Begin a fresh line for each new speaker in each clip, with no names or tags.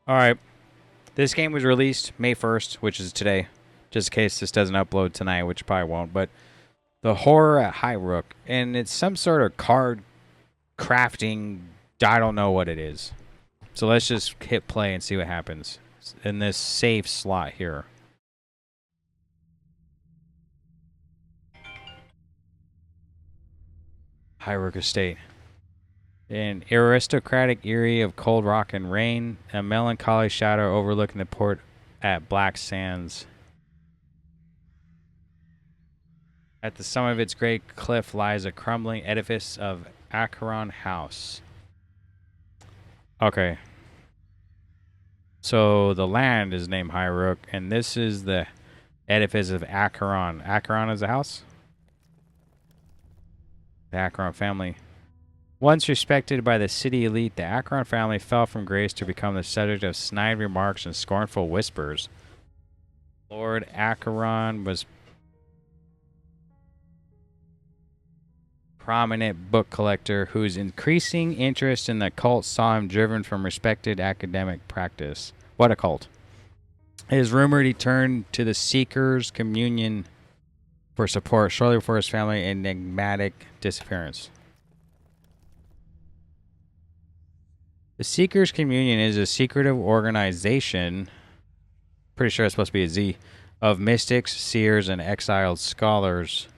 All right. This game was released May 1st, which is today, just in case this doesn't upload tonight, which probably won't. But the Horror at High Rook, and it's some sort of card crafting. I don't know what it is. So let's just hit play and see what happens in this save slot here. High Rook Estate. An aristocratic eyrie of cold rock and rain, a melancholy shadow overlooking the port at Black Sands. At the summit of its great cliff lies a crumbling edifice of Acheron House. Okay. So the land is named High Rook, and this is the edifice of Acheron. Acheron is the house? The Acheron family. Once respected by the city elite, the Acheron family fell from grace to become the subject of snide remarks and scornful whispers. Lord Acheron was prominent book collector whose increasing interest in the cult saw him driven from respected academic practice. What a cult. It is rumored he turned to the Seekers Communion for support shortly before his family's enigmatic disappearance. The Seekers Communion is a secretive organization, pretty sure it's supposed to be a Z, of mystics, seers, and exiled scholars.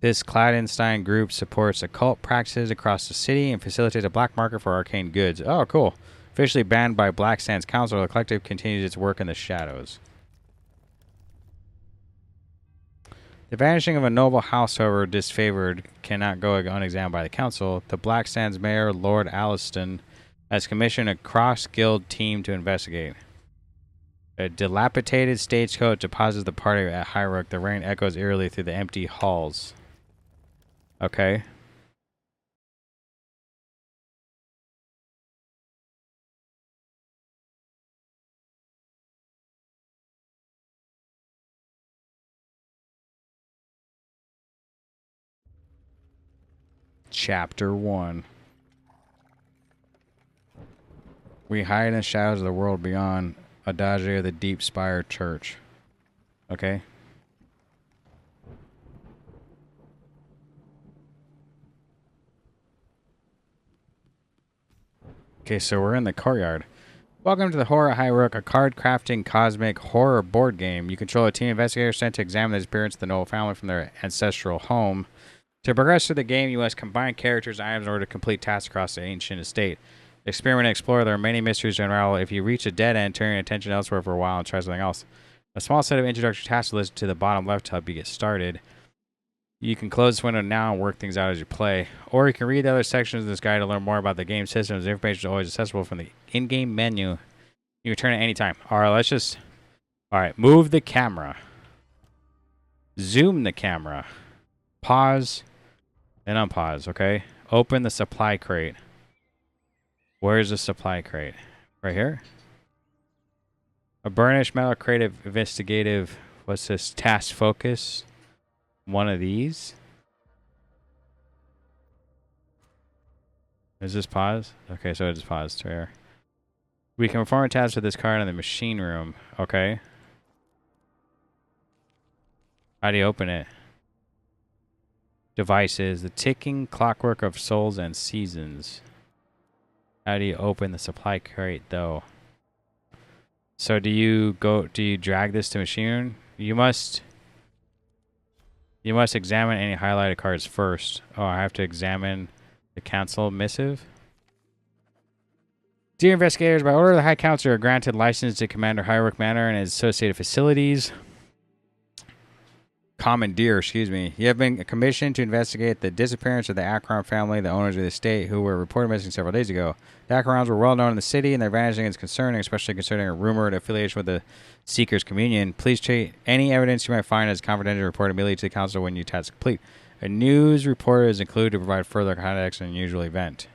This clandestine group supports occult practices across the city and facilitates a black market for arcane goods. Oh, cool. Officially banned by Black Sands Council, the collective continues its work in the shadows. The vanishing of a noble house, however disfavored, cannot go unexamined by the council. The Black Sands mayor, Lord Alliston, has commissioned a cross-guild team to investigate. A dilapidated stagecoach deposits the party at High Rook. The rain echoes eerily through the empty halls. Okay. Chapter 1. We hide in the shadows of the world beyond. Adagio of the Deep Spire Church. Okay. Okay, so we're in the courtyard. Welcome to the Horror High Rook, a card-crafting cosmic horror board game. You control a team of investigators sent to examine the disappearance of the noble family from their ancestral home. To progress through the game, you must combine characters and items in order to complete tasks across the ancient estate. Experiment and explore. There are many mysteries to unravel. If you reach a dead end, turn your attention elsewhere for a while and try something else. A small set of introductory tasks listed to the bottom left to help you get started. You can close this window now and work things out as you play. Or you can read the other sections of this guide to learn more about the game systems. The information is always accessible from the in-game menu. You can turn it anytime. Alright, let's just... Alright, move the camera. Zoom the camera. Pause. Then unpause, okay? Open the supply crate. Where's the supply crate? Right here? A burnished metal crate of investigative... What's this? Task focus. One of these. Is this pause? Okay, so it is paused. Here. We can perform a task with this card in the machine room. Okay. How do you open it? Devices. The ticking clockwork of souls and seasons. How do you open the supply crate, though? So do you drag this to machine room? You must examine any highlighted cards first. Oh, I have to examine the council missive. Dear investigators, by order of the High Council, are granted license to Commander High Rook Manor and its associated facilities. Commandeer, excuse me. You have been commissioned to investigate the disappearance of the Acheron family, the owners of the estate, who were reported missing several days ago. The Acherons were well known in the city, and their vanishing is concerning, especially concerning a rumored affiliation with the Seekers Communion. Please treat any evidence you might find as confidential. Report immediately to the council when your task is complete. A news reporter is included to provide further context on an unusual event.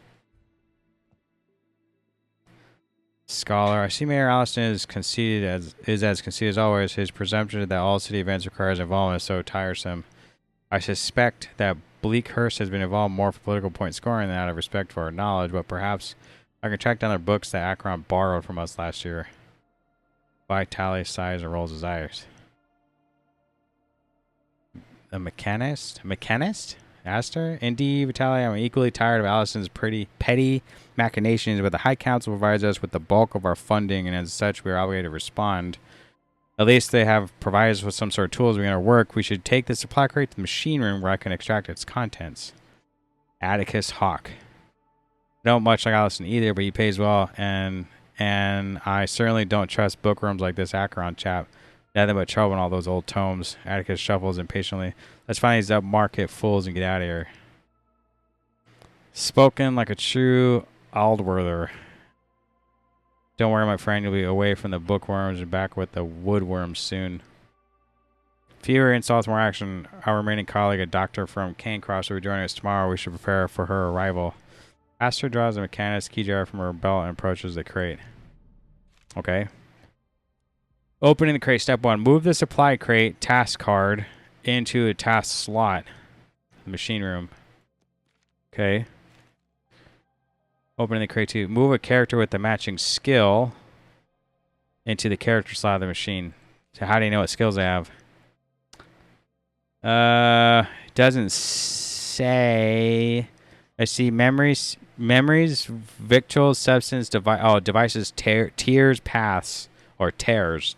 Scholar, I see Mayor Alliston is as conceited as always. His presumption that all city events requires involvement is so tiresome. I suspect that Bleakhurst has been involved more for political point scoring than out of respect for our knowledge, but perhaps I can track down their books that Akron borrowed from us last year. Vitaly sighs and rolls his eyes. A mechanist? Mechanist? Aster? Indeed, Vitaly, I'm equally tired of Allison's pretty petty machinations, but the High Council provides us with the bulk of our funding, and as such, we are obligated to respond. At least they have provided us with some sort of tools we can our work. We should take the supply crate to the machine room where I can extract its contents. Atticus Hawk. I don't much like Allison either, but he pays well, and I certainly don't trust bookworms like this Acheron chap. Nothing but trouble in all those old tomes. Atticus shuffles impatiently. Let's find these upmarket fools and get out of here. Spoken like a true Aldworther. Don't worry, my friend. You'll be away from the bookworms and back with the woodworms soon. Fewer insults, more action. Our remaining colleague, a doctor from Cancross, will be joining us tomorrow. We should prepare for her arrival. Aster draws a mechanist key jar from her belt and approaches the crate. Okay. Opening the crate. Step 1. Move the supply crate task card into a task slot. The machine room. Okay. Opening the crate 2. Move a character with the matching skill into the character slot of the machine. So how do you know what skills they have? Doesn't say. I see memories, victuals, substance, devices, tiers, paths, or tears,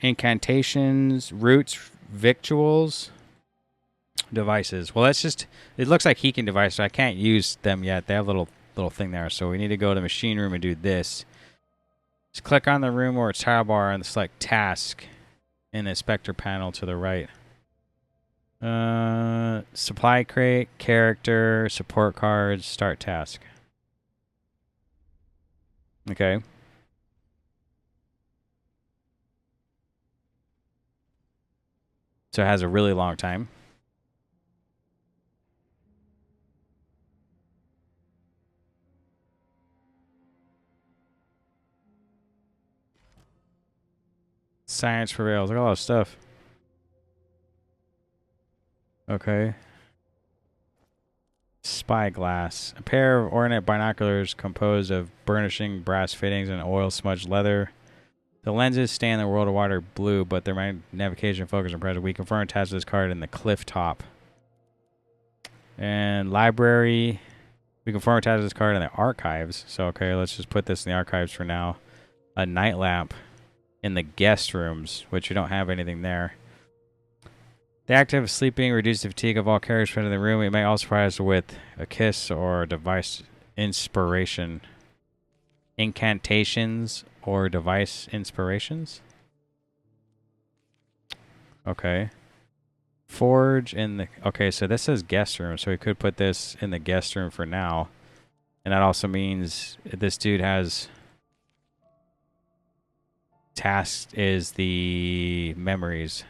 incantations, roots, victuals, devices. Well, that's just, it looks like Heekin devices. So I can't use them yet. They have a little thing there. So we need to go to the machine room and do this. Just click on the room or tile bar and select task in the inspector panel to the right. Supply crate, character, support cards, start task. Okay. So it has a really long time. Science prevails. Look at all this stuff. Okay. Spyglass. A pair of ornate binoculars composed of burnishing brass fittings and oil-smudged leather. The lenses stay in the world of water blue, but their navigation focus and present. We confirm attached to this card in the cliff top. And library. We confirm attached to this card in the archives. So, okay, let's just put this in the archives for now. A night lamp in the guest rooms, which we don't have anything there. The act of sleeping reduces the fatigue of all characters present in the room. It may also provide us with a kiss or device inspiration. Incantations or device inspirations. Okay. Forge in the... Okay, so this says guest room, so we could put this in the guest room for now. And that also means this dude has... Task is the memories.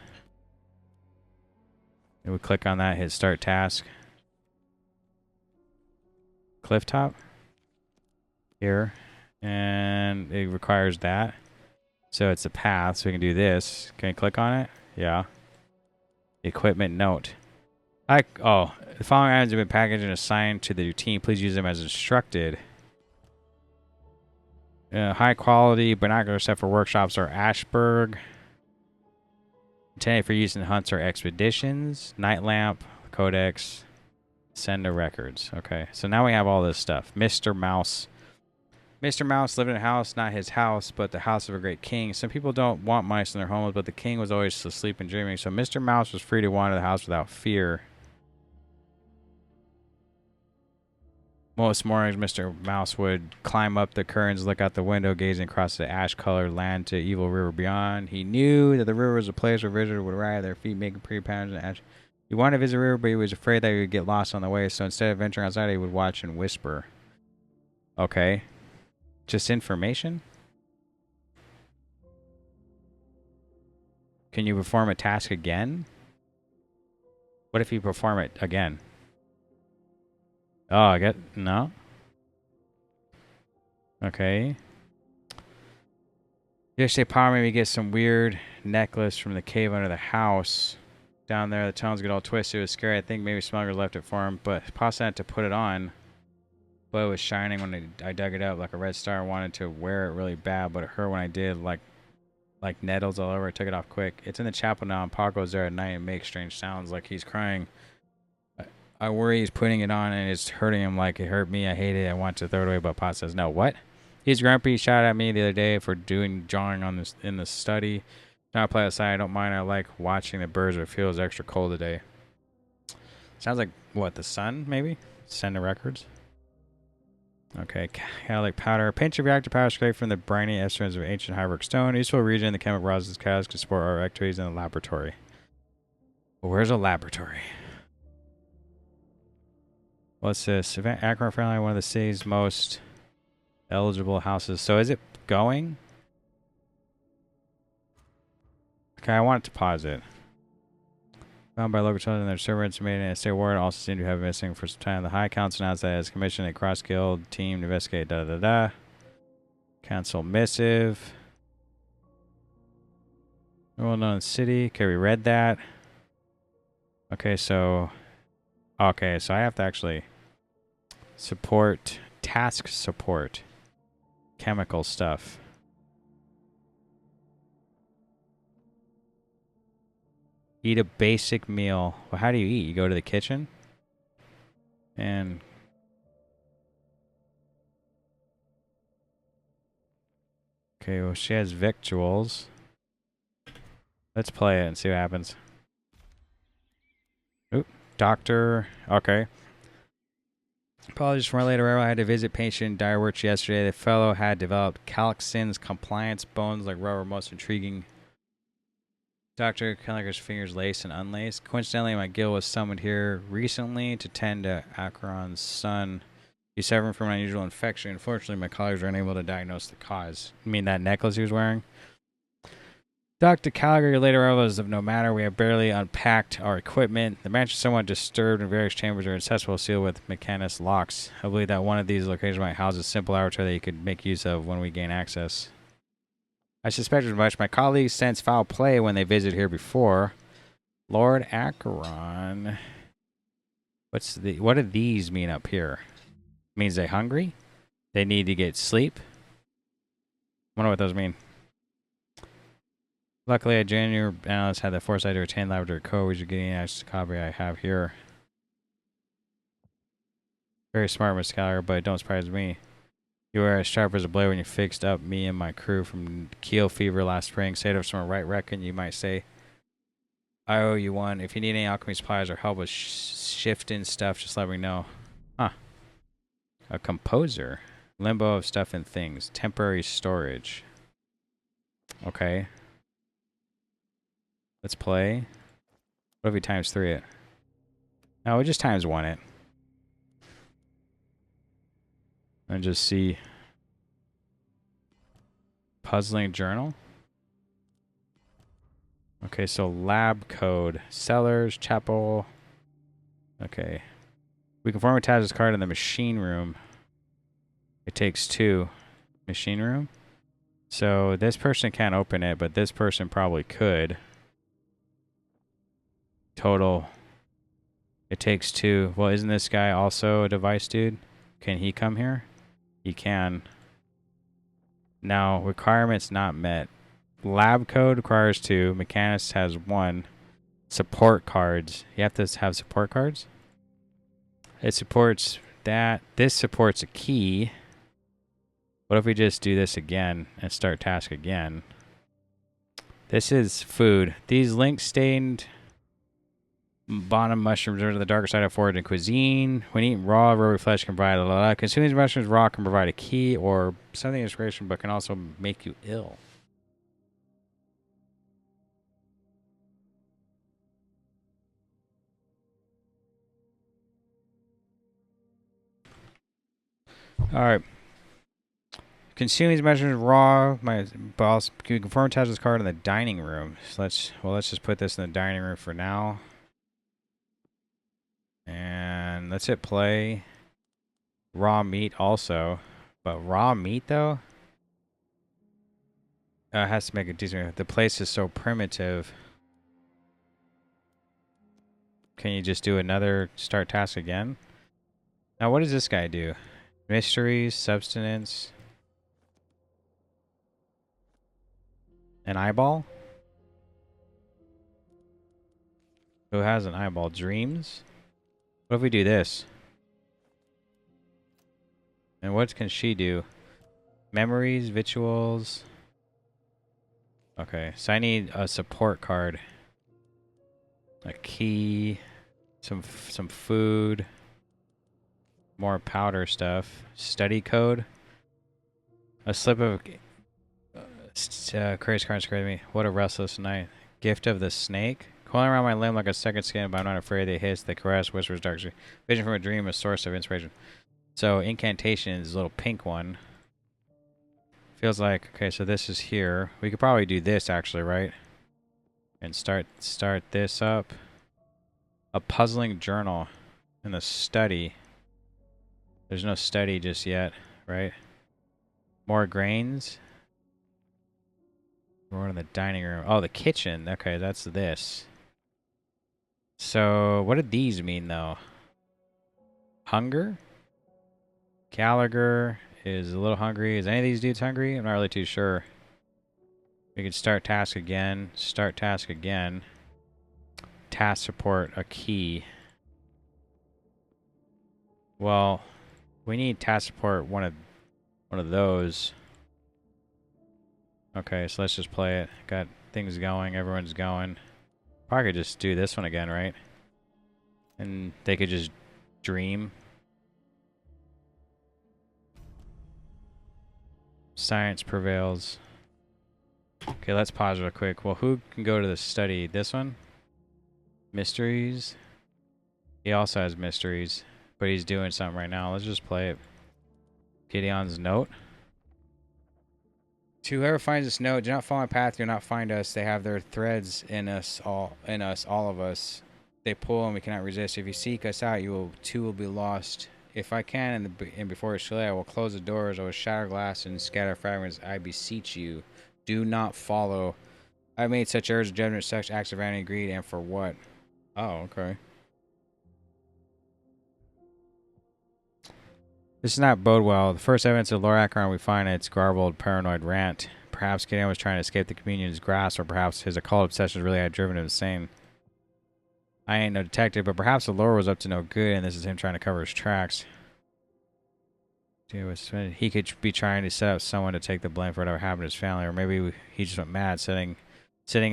And we click on that, hit start task. Cliff top. Here. And it requires that. So it's a path, so we can do this. Can I click on it? Yeah. Equipment note. The following items have been packaged and assigned to the team. Please use them as instructed. High quality binocular set for workshops or Ashburg. Intended for use in hunts or expeditions. Night lamp, codex, sender records. Okay, so now we have all this stuff. Mr. Mouse. Mr. Mouse lived in a house, not his house, but the house of a great king. Some people don't want mice in their homes, but the king was always asleep and dreaming. So Mr. Mouse was free to wander the house without fear. Most mornings, Mr. Mouse would climb up the curtains, look out the window, gazing across the ash-colored land to evil river beyond. He knew that the river was a place where visitors would ride their feet, making pretty patterns in ash. He wanted to visit the river, but he was afraid that he would get lost on the way, so instead of venturing outside, he would watch and whisper. Okay. Just information? Can you perform a task again? What if you perform it again? Oh, I get... No? Okay. Yesterday, Power made me get some weird necklace from the cave under the house. Down there, the tones get all twisted. It was scary. I think maybe smugglers left it for him, but Pasta had to put it on. but it was shining when I dug it up like a red star. I wanted to wear it really bad, but it hurt when I did, like nettles all over. I took it off quick. It's in the chapel now, and Pa goes there at night and makes strange sounds like he's crying. I worry he's putting it on and it's hurting him like it hurt me. I hate it. I want to throw it away, but Pa says no. What? He's grumpy. He shot at me the other day for doing drawing on this in the study. Now I play outside. I don't mind. I like watching the birds, but it feels extra cold today. Sounds like what, the sun maybe? Sender Records. Okay, catalytic powder. A pinch of reactive powder scraped from the briny esterns of ancient Highbrook stone. Useful region in the chemical process catalyst can support our activities in the laboratory. Well, where's a laboratory? What's this? Event Akron friendly, one of the city's most eligible houses. So is it going? Okay, I want it to pause it. Found by local children, their servants made in a state ward also seem to have been missing for some time. The High Council announced that it has commissioned a cross-guild team to investigate Council missive. Well known in the city. Okay, we read that. Okay, so I have to actually support task support chemical stuff. Eat a basic meal. Well, how do you eat? You go to the kitchen? And okay, well, she has victuals. Let's play it and see what happens. Oop, doctor. Okay. Apologies for my late arrival. I had to visit patient Direwitch yesterday. The fellow had developed Calixin's compliance bones like rubber, most intriguing. Dr. Kellicker's fingers laced and unlaced. Coincidentally, my guild was summoned here recently to tend to Acheron's son. He's suffering from an unusual infection. Unfortunately, my colleagues were unable to diagnose the cause. You mean that necklace he was wearing? Dr. Gallagher, your later arrival is of no matter. We have barely unpacked our equipment. The mansion is somewhat disturbed and various chambers are accessible, sealed with mechanist locks. I believe that one of these locations might house a simple laboratory that you could make use of when we gain access. I suspect as much. My colleagues sense foul play when they visited here before. Lord Acheron. What do these mean up here? Means they hungry? They need to get sleep? Wonder what those mean. Luckily, a junior analyst had the foresight to retain laboratory code, which is getting access to the copy I have here. Very smart, Mr. Gallagher, but don't surprise me. You were as sharp as a blade when you fixed up me and my crew from keel fever last spring. Say to someone right reckon, you might say, I owe you one. If you need any alchemy supplies or help with shifting stuff, just let me know. Huh. A composer. Limbo of stuff and things. Temporary storage. Okay. Let's play. What if we times 3 it? No, we just times 1 it. And just see. Puzzling journal. Okay, so lab code. Cellars, chapel. Okay. We can formatize this card in the machine room. It takes 2. Machine room. So this person can't open it, but this person probably could. Total. It takes 2. Well, isn't this guy also a device dude? Can he come here? He can. Now, requirements not met. Lab code requires 2. Mechanist has 1. Support cards. You have to have support cards? It supports that. This supports a key. What if we just do this again and start task again? This is food. These link stained bottom mushrooms are to the darker side of forage and cuisine. When eaten raw, rubbery flesh can provide a consuming these mushrooms raw can provide a key or something inspiration, but can also make you ill. All right. Consuming these mushrooms raw. My boss can formatize this card in the dining room. So let's just put this in the dining room for now. And let's hit play. Raw meat also. But raw meat, though? It has to make it decent. The place is so primitive. Can you just do another start task again? Now, what does this guy do? Mysteries, substance. An eyeball? Who has an eyeball? Dreams? What if we do this? And what can she do? Memories, victuals. Okay, so I need a support card. A key, some food, more powder stuff, study code, a slip of crazy card scared me. What a restless night. Gift of the snake. Coiling around my limb like a second skin, but I'm not afraid. They hiss, they caress, whispers, dark. Vision from a dream, a source of inspiration. So incantation is a little pink one. Feels like, okay, so this is here. We could probably do this actually, right? And start this up. A puzzling journal in the study. There's no study just yet, right? More grains. We're in the dining room. Oh, the kitchen. Okay, that's this. So, what did these mean, though? Hunger? Gallagher is a little hungry. Is any of these dudes hungry? I'm not really too sure. We could start task again. Start task again. Task support, a key. Well, we need task support one of those. Okay, so let's just play it. Got things going. Everyone's going. Probably could just do this one again, right? And they could just dream. Science prevails. Okay, let's pause real quick. Well, who can go to the study? This one? Mysteries. He also has mysteries, but he's doing something right now. Let's just play it. Gideon's note. To whoever finds this note, do not follow my path. Do not find us. They have their threads in us, all of us. They pull and we cannot resist. If you seek us out, you will too will be lost. If I can, and before it's too late, I will close the doors. I will shatter glass and scatter fragments. I beseech you, do not follow. I made such errors of judgment, such acts of vanity and greed, and for what? Oh, okay. This does not bode well. The first evidence of Loracaron we find in its garbled, paranoid rant. Perhaps Gideon was trying to escape the communion's grasp, or perhaps his occult obsessions really had driven him insane. I ain't no detective, but perhaps the lore was up to no good, and this is him trying to cover his tracks. He could be trying to set up someone to take the blame for whatever happened to his family, or maybe he just went mad sitting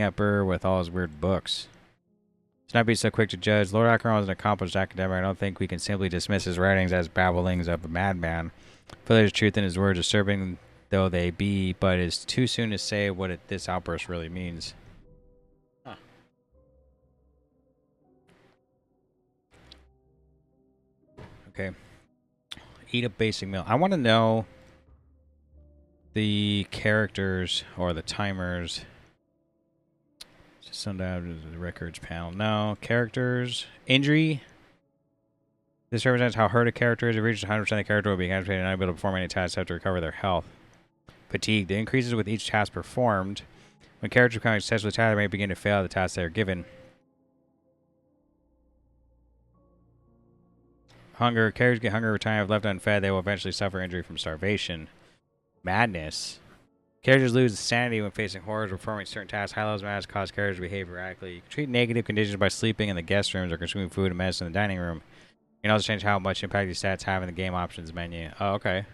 up here with all his weird books. Let's not be so quick to judge. Lord Acheron was an accomplished academic. I don't think we can simply dismiss his writings as babblings of a madman. For there's truth in his words, disturbing though they be, but it's too soon to say what this outburst really means. Huh. Okay. Eat a basic meal. I want to know the characters or the timers. Sundown the records panel. No. Characters. Injury. This represents how hurt a character is. If it reaches 100% of the character will be incapacitated and unable to perform any tasks to recover their health. Fatigue. The increases with each task performed. When characters become excessively tired, they may begin to fail at the tasks they are given. Hunger. Characters get hungry over time. If left unfed, they will eventually suffer injury from starvation. Madness. Characters lose sanity when facing horrors, performing certain tasks. High levels of madness cause characters to behave erratically. You can treat negative conditions by sleeping in the guest rooms or consuming food and medicine in the dining room. You can also change how much impact these stats have in the game options menu. Oh, okay.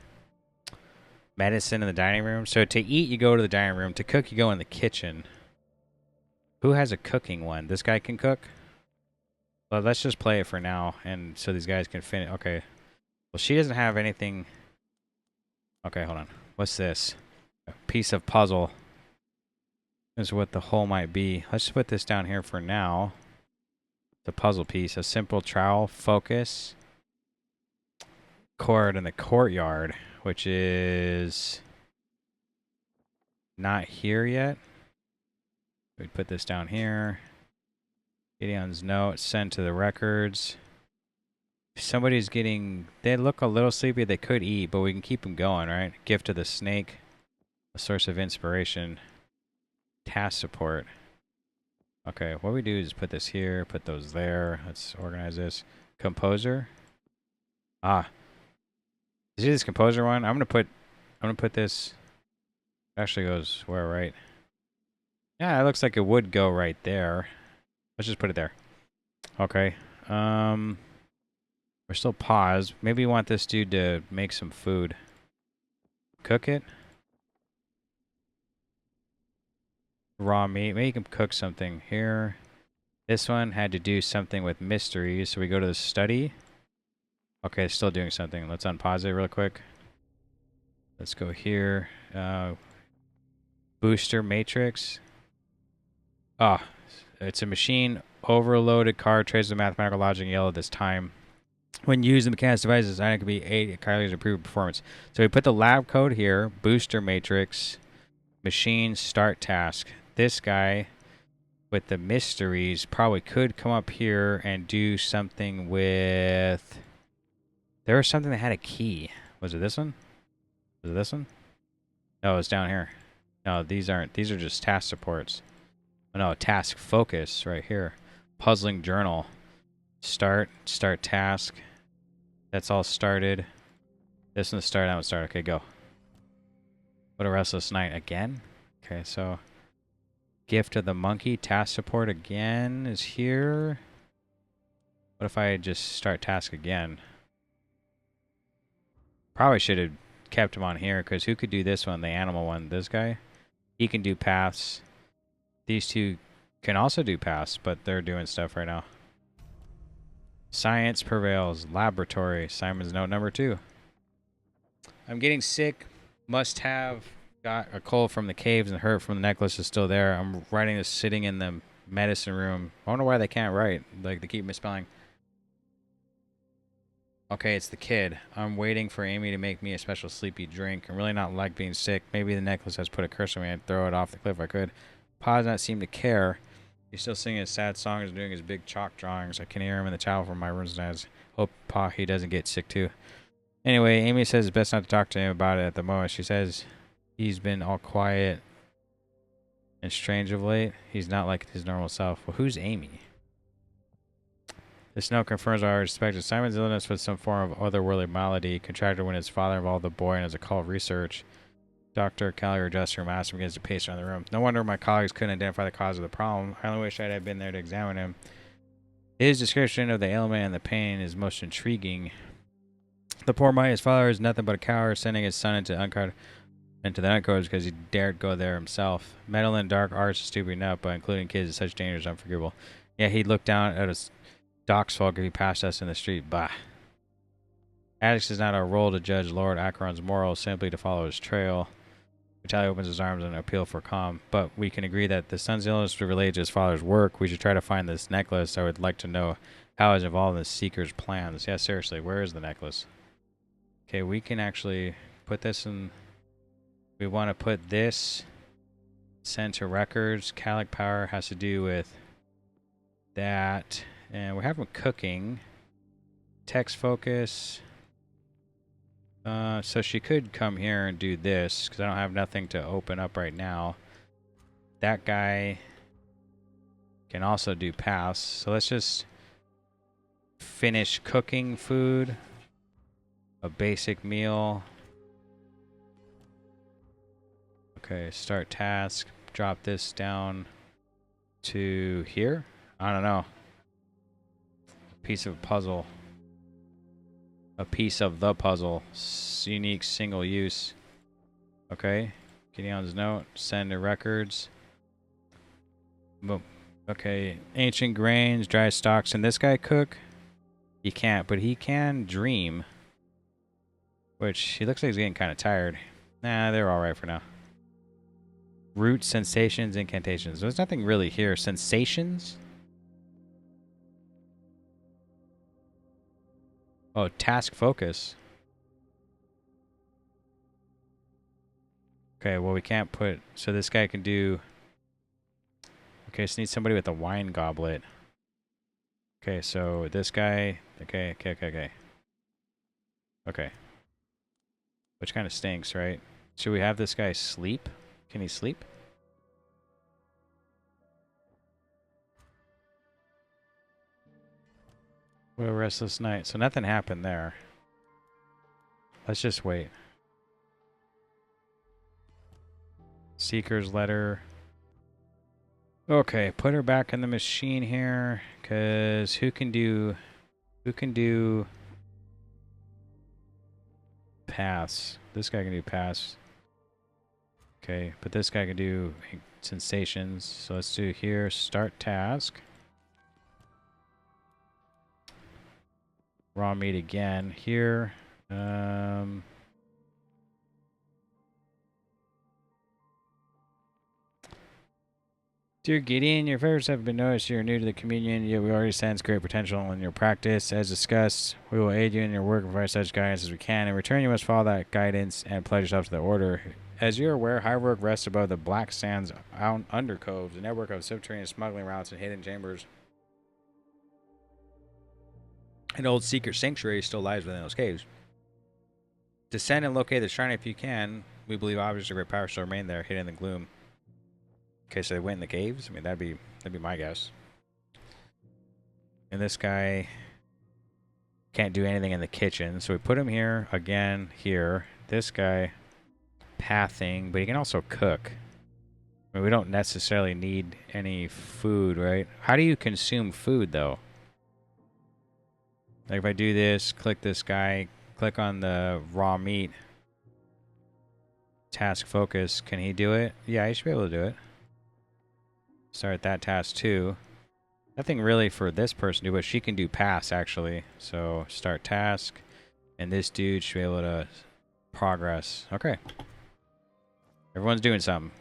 Medicine in the dining room. So to eat, you go to the dining room. To cook, you go in the kitchen. Who has a cooking one? This guy can cook? Well, let's just play it for now, and so these guys can finish. Okay. Well, she doesn't have anything. Okay, hold on. What's this? A piece of puzzle. Is what the hole might be. Let's put this down here for now. The puzzle piece. A simple trowel. Focus. Cord in the courtyard, which is not here yet. We put this down here. Gideon's note. Send to the records. Somebody's getting... They look a little sleepy. They could eat, but we can keep them going, right? Gift of the snake. A source of inspiration. Task support. Okay, what we do is put this here, put those there. Let's organize this. Composer. Ah. See this composer one? I'm gonna put this. Actually goes where, right? Yeah, it looks like it would go right there. Let's just put it there. Okay. We're still paused. Maybe we want this dude to make some food. Cook it. Raw meat. Maybe you can cook something here. This one had to do something with mysteries, so we go to the study. Okay, it's still doing something. Let's unpause it real quick. Let's go here. Booster matrix. Ah, it's a machine overloaded card traces the mathematical logic in yellow this time. When used in mechanics devices, it could be 8 calculators improved performance. So we put the lab code here, booster matrix, machine start task. This guy with the mysteries probably could come up here and do something with. There was something that had a key. Was it this one? Was it this one? No, it's down here. No, these aren't. These are just task supports. Oh, no, task focus right here. Puzzling journal. Start task. That's all started. This one's start, that one's start. Okay, go. What a restless night again. Okay, so gift of the monkey. Task support again is here. What if I just start task again? Probably should have kept him on here because who could do this one? The animal one. This guy. He can do paths. These two can also do paths, but they're doing stuff right now. Science prevails. Laboratory. Simon's note number 2. I'm getting sick. Must have got a cold from the caves and hurt from the necklace is still there. I'm writing this sitting in the medicine room. I wonder why they can't write. Like, they keep misspelling. Okay, it's the kid. I'm waiting for Amy to make me a special sleepy drink. I'm really not like being sick. Maybe the necklace has put a curse on me. I'd throw it off the cliff if I could. Pa does not seem to care. He's still singing his sad songs and doing his big chalk drawings. I can hear him in the tower from my rooms and I hope Pa he doesn't get sick too. Anyway, Amy says it's best not to talk to him about it at the moment. She says he's been all quiet and strange of late. He's not like his normal self. Well, who's Amy? This note confirms our suspected Simon's illness with some form of otherworldly malady contracted when his father involved the boy in his occult research. Dr. Gallagher adjusts her mask and begins to pace around the room. No wonder my colleagues couldn't identify the cause of the problem. I only wish I'd have been there to examine him. His description of the ailment and the pain is most intriguing. The poor mite, his father, is nothing but a coward, sending his son into the uncovers because he dared go there himself. Meddling in dark arts is stupid enough, but including kids in such danger is unforgivable. Yeah, he'd look down at his Doc's folk if he passed us in the street. Bah. Addicts is not our role to judge Lord Acheron's morals, simply to follow his trail. Vitaly opens his arms in an appeal for calm, but we can agree that the son's illness was related to his father's work. We should try to find this necklace. I would like to know how it's involved in the Seeker's plans. Yeah, seriously, where is the necklace? Okay, we can actually put this in. We want to put this. Send to records. Calic power has to do with that. And we have them cooking. Text focus. So she could come here and do this because I don't have nothing to open up right now. That guy can also do paths. So let's just finish cooking food. A basic meal. Okay, start task. Drop this down to here. I don't know. A piece of puzzle. A piece of the puzzle. Unique single use. Okay. Gideon's note. Send to records. Boom. Okay. Ancient grains, dry stocks. Can this guy cook? He can't, but he can dream. Which, he looks like he's getting kind of tired. Nah, they're alright for now. Root, sensations, incantations. There's nothing really here. Sensations? Oh, task focus. Okay, well, we can't put... So this guy can do... Okay, so need somebody with a wine goblet. Okay, so this guy... Okay. Okay. Which kind of stinks, right? Should we have this guy sleep? Can he sleep? What a restless night. So nothing happened there. Let's just wait. Seeker's letter. Okay, put her back in the machine here, cause who can do pass? This guy can do pass. Okay, but this guy can do sensations. So let's do here, start task. Raw meat again here. Dear Gideon, your favors have been noticed. You are new to the communion, yet we already sense great potential in your practice. As discussed, we will aid you in your work and provide such guidance as we can. In return, you must follow that guidance and pledge yourself to the order. As you are aware, High Rook rests above the Black Sands undercoves, a network of subterranean smuggling routes and hidden chambers. An old secret sanctuary still lies within those caves. Descend and locate the shrine if you can. We believe objects of great power still remain there, hidden in the gloom. Okay, so they went in the caves? I mean, that'd be my guess. And this guy can't do anything in the kitchen, so we put him here, again, here. This guy, pathing, but he can also cook. I mean, we don't necessarily need any food, right? How do you consume food, though? Like, if I do this, click this guy, click on the raw meat, task focus, can he do it? Yeah, he should be able to do it. Start that task too. Nothing really for this person to do, but she can do pass actually. So start task, and this dude should be able to progress. Okay. Everyone's doing something.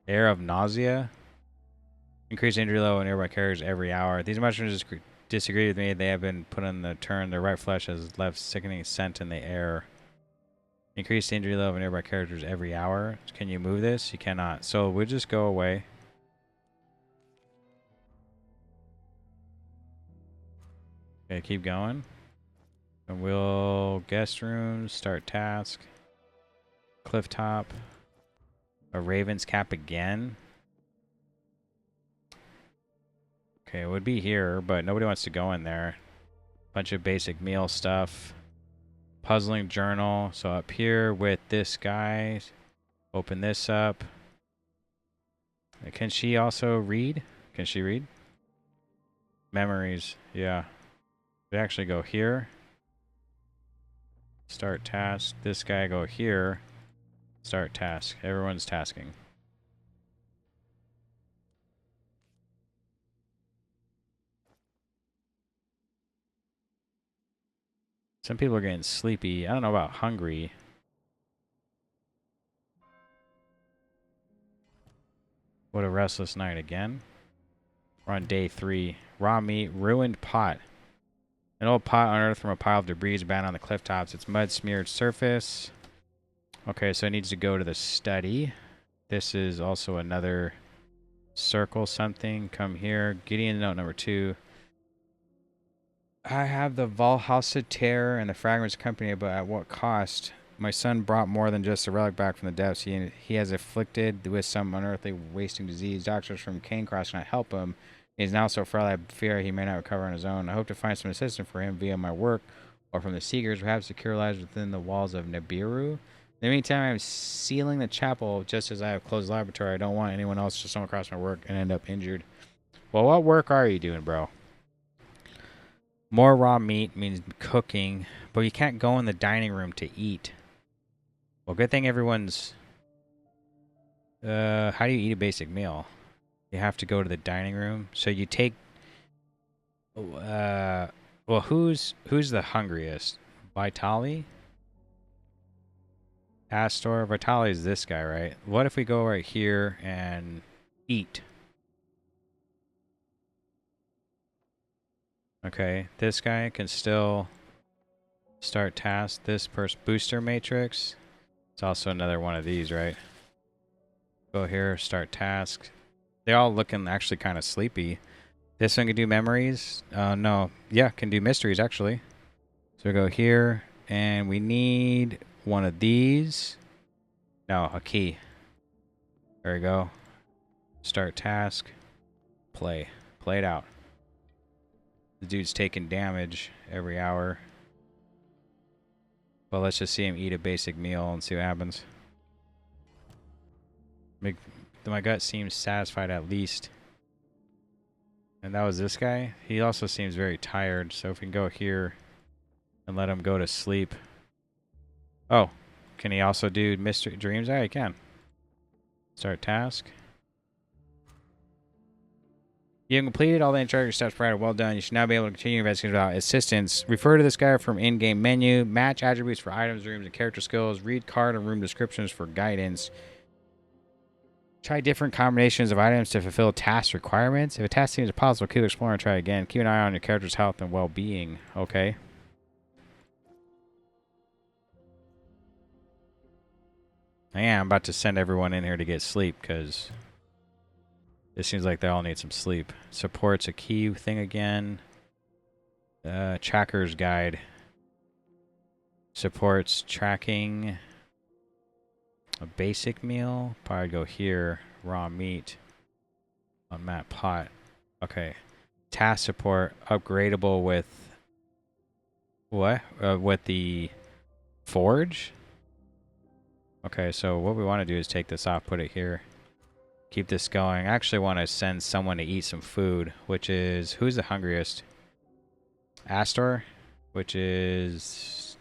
Air of nausea. Increase injury level in nearby characters every hour. These mushrooms disagree with me. They have been put on the turn. Their right flesh has left sickening scent in the air. Increase the injury level of nearby characters every hour. Can you move this? You cannot. So we'll just go away. Okay, keep going. And we'll guest room, start task. Cliff top. A Raven's cap again. Okay, it would be here, but nobody wants to go in there. Bunch of basic meal stuff. Puzzling journal. So up here with this guy, open this up. Can she also read? Can she read? Memories. Yeah. We actually go here. Start task. This guy go here. Start task. Everyone's tasking. Some people are getting sleepy. I don't know about hungry. What a restless night again. We're on day 3. Raw meat, ruined pot. An old pot unearthed from a pile of debris abandoned on the cliff tops. Its mud smeared surface. Okay, so it needs to go to the study. This is also another circle something. Come here. Gideon note number 2. I have the Valhalla Terror and the Fragments Company, but at what cost? My son brought more than just a relic back from the depths. He has afflicted with some unearthly wasting disease. Doctors from Cancross cannot help him. He is now so frail I fear he may not recover on his own. I hope to find some assistance for him via my work or from the Seekers. Perhaps the cure lies within the walls of Nibiru. In the meantime, I am sealing the chapel just as I have closed the laboratory. I don't want anyone else to stumble across my work and end up injured. Well, what work are you doing, bro? More raw meat means cooking, but you can't go in the dining room to eat. Well, good thing everyone's... how do you eat a basic meal? You have to go to the dining room. So you take... well, who's the hungriest? Vitali? Astor? Vitali is this guy, right? What if we go right here and eat? Okay, this guy can still start task. This person, booster matrix. It's also another one of these, right? Go here, start task. They're all looking actually kind of sleepy. This one can do memories. No, yeah, can do mysteries actually. So we go here, and we need one of these. No, a key. There we go. Start task. Play. Play it out. The dude's taking damage every hour. But let's just see him eat a basic meal and see what happens. My gut seems satisfied at least. And that was this guy. He also seems very tired. So if we can go here and let him go to sleep. Oh, can he also do mystery dreams? Yeah, he can. Start task. You have completed all the introductory steps provided. Well done. You should now be able to continue investigating without assistance. Refer to this guide from in-game menu. Match attributes for items, rooms, and character skills. Read card and room descriptions for guidance. Try different combinations of items to fulfill task requirements. If a task seems impossible, keep exploring and try again. Keep an eye on your character's health and well-being. Okay. I'm about to send everyone in here to get sleep because it seems like they all need some sleep. Support's a key thing again. Tracker's guide. Supports tracking. A basic meal. Probably go here. Raw meat. On map pot. Okay. Task support. Upgradable with... What? With the forge? Okay, so what we want to do is take this off, put it here. Keep this going. I actually want to send someone to eat some food, which is... Who's the hungriest? Astor? Which is...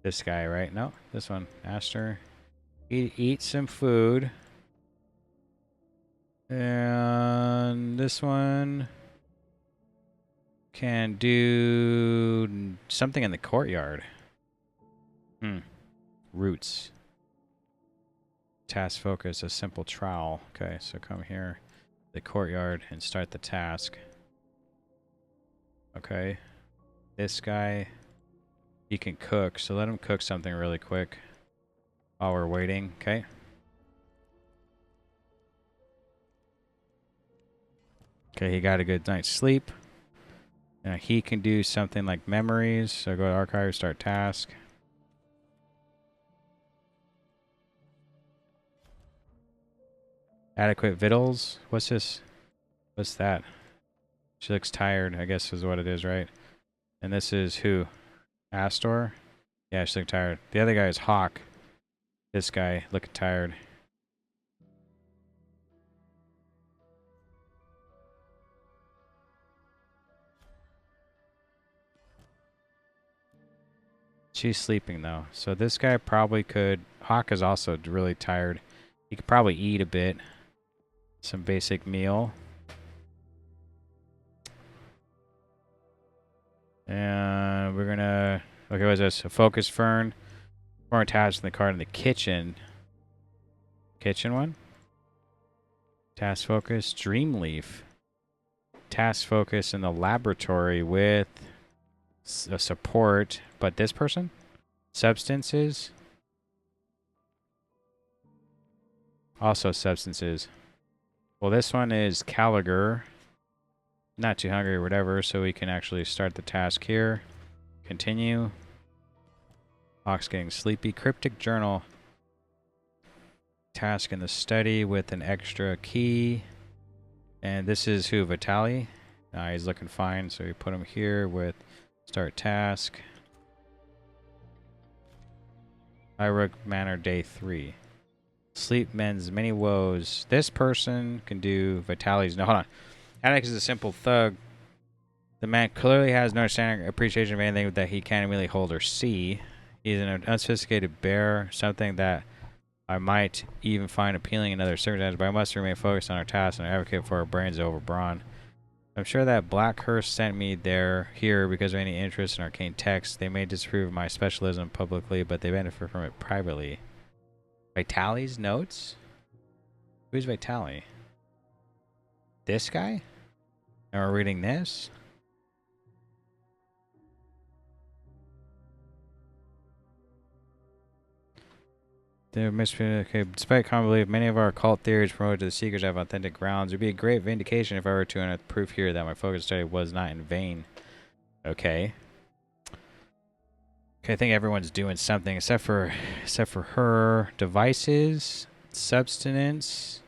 This guy, right? No, this one. Astor. Eat some food. And this one can do something in the courtyard. Roots. Task focus, a simple trowel. Okay, so come here, the courtyard, and start the task. Okay. This guy, he can cook, so let him cook something really quick while we're waiting, okay? Okay, he got a good night's sleep. Now he can do something like memories, so go to archive, start task. Adequate victuals. What's this? What's that? She looks tired, I guess is what it is, right? And this is who? Astor? Yeah, she looks tired. The other guy is Hawk. This guy looking tired. She's sleeping though. So this guy probably could... Hawk is also really tired. He could probably eat a bit. Some basic meal. And we're gonna... Okay, what's this? A focus fern. More attached in the card in the kitchen. Kitchen one. Task focus. Dreamleaf. Task focus in the laboratory with a support. But this person? Substances. Also substances. Well, this one is Caliger. Not too hungry or whatever, so we can actually start the task here. Continue. Hawk's getting sleepy. Cryptic journal. Task in the study with an extra key. And this is who? Vitali? He's looking fine, so we put him here with start task. High Manor Day 3. Sleep mends many woes. This person can do Vitali's... No, hold on. Attic is a simple thug. The man clearly has no understanding or appreciation of anything that he can't really hold or see. He's an unsophisticated bear, something that I might even find appealing in other circumstances, but I must remain focused on our task and advocate for our brains over brawn. I'm sure that Blackhurst sent me here because of any interest in arcane texts. They may disapprove of my specialism publicly, but they benefit from it privately. Vitali's notes? Who's Vitali? This guy? And we're reading this? Okay, despite common belief, many of our occult theories promoted to the Seekers have authentic grounds. It would be a great vindication if I were to unearth proof here that my focus study was not in vain. Okay. Okay, I think everyone's doing something except for her. Devices, substance,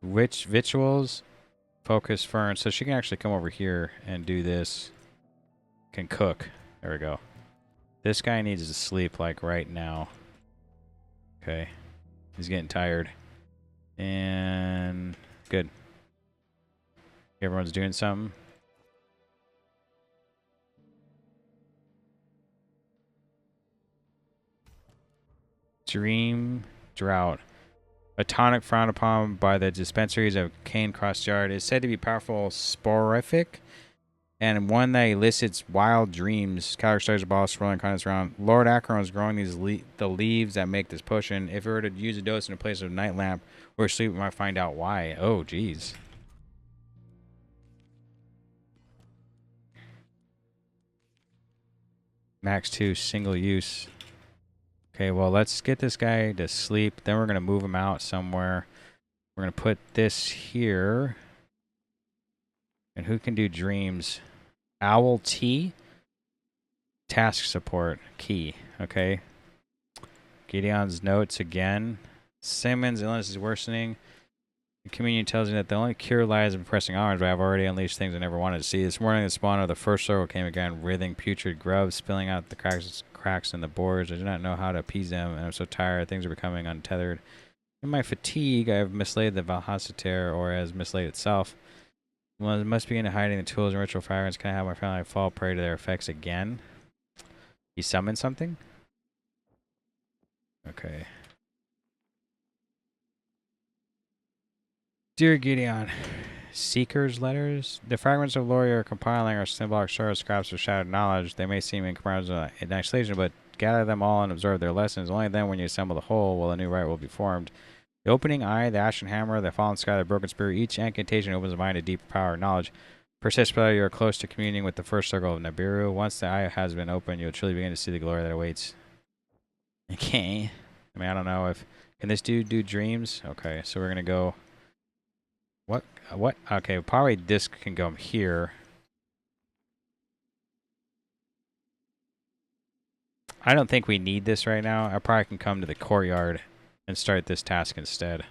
victuals. Focus Fern. So she can actually come over here and do this. Can cook. There we go. This guy needs to sleep like right now. Okay. He's getting tired. And good. Everyone's doing something. Dream Drought. A tonic frowned upon by the dispensaries of Cairncross Yard is said to be powerful sporific and one that elicits wild dreams. Calorie starts a ball swirling kindness around. Lord Acheron is growing these the leaves that make this potion. If it were to use a dose in place of a night lamp or sleep, we might find out why. Oh, geez. Max 2, single use. Okay, well, let's get this guy to sleep. Then we're going to move him out somewhere. We're going to put this here. And who can do dreams? Owl T. Task support. Key. Okay. Gideon's notes again. Simmons' illness is worsening. The communion tells me that the only cure lies in pressing arms, but I've already unleashed things I never wanted to see. This morning, the spawn of the first circle came again, writhing putrid grubs, spilling out the cracks in the boards. I do not know how to appease them, and I'm so tired. Things are becoming untethered. In my fatigue, I have mislaid the Valhaciter, or as mislaid itself. Well, it must be into hiding the tools and ritual fragments. Can I have my family fall prey to their effects again? He summoned something? Okay. Dear Gideon, Seeker's letters? The fragments of lore you're compiling are symbolic shards, scraps of shattered knowledge. They may seem incomprehensible in isolation, but gather them all and observe their lessons. Only then, when you assemble the whole, will a new rite will be formed. The opening eye, the ashen hammer, the fallen sky, the broken spear, each incantation opens the mind to deeper power and knowledge. Persist, brother, you are close to communing with the first circle of Nibiru. Once the eye has been opened, you'll truly begin to see the glory that awaits. Okay. I mean, I don't know if... Can this dude do dreams? Okay, so we're going to go... What? Okay, probably this can go here. I don't think we need this right now. I probably can come to the courtyard and start this task instead.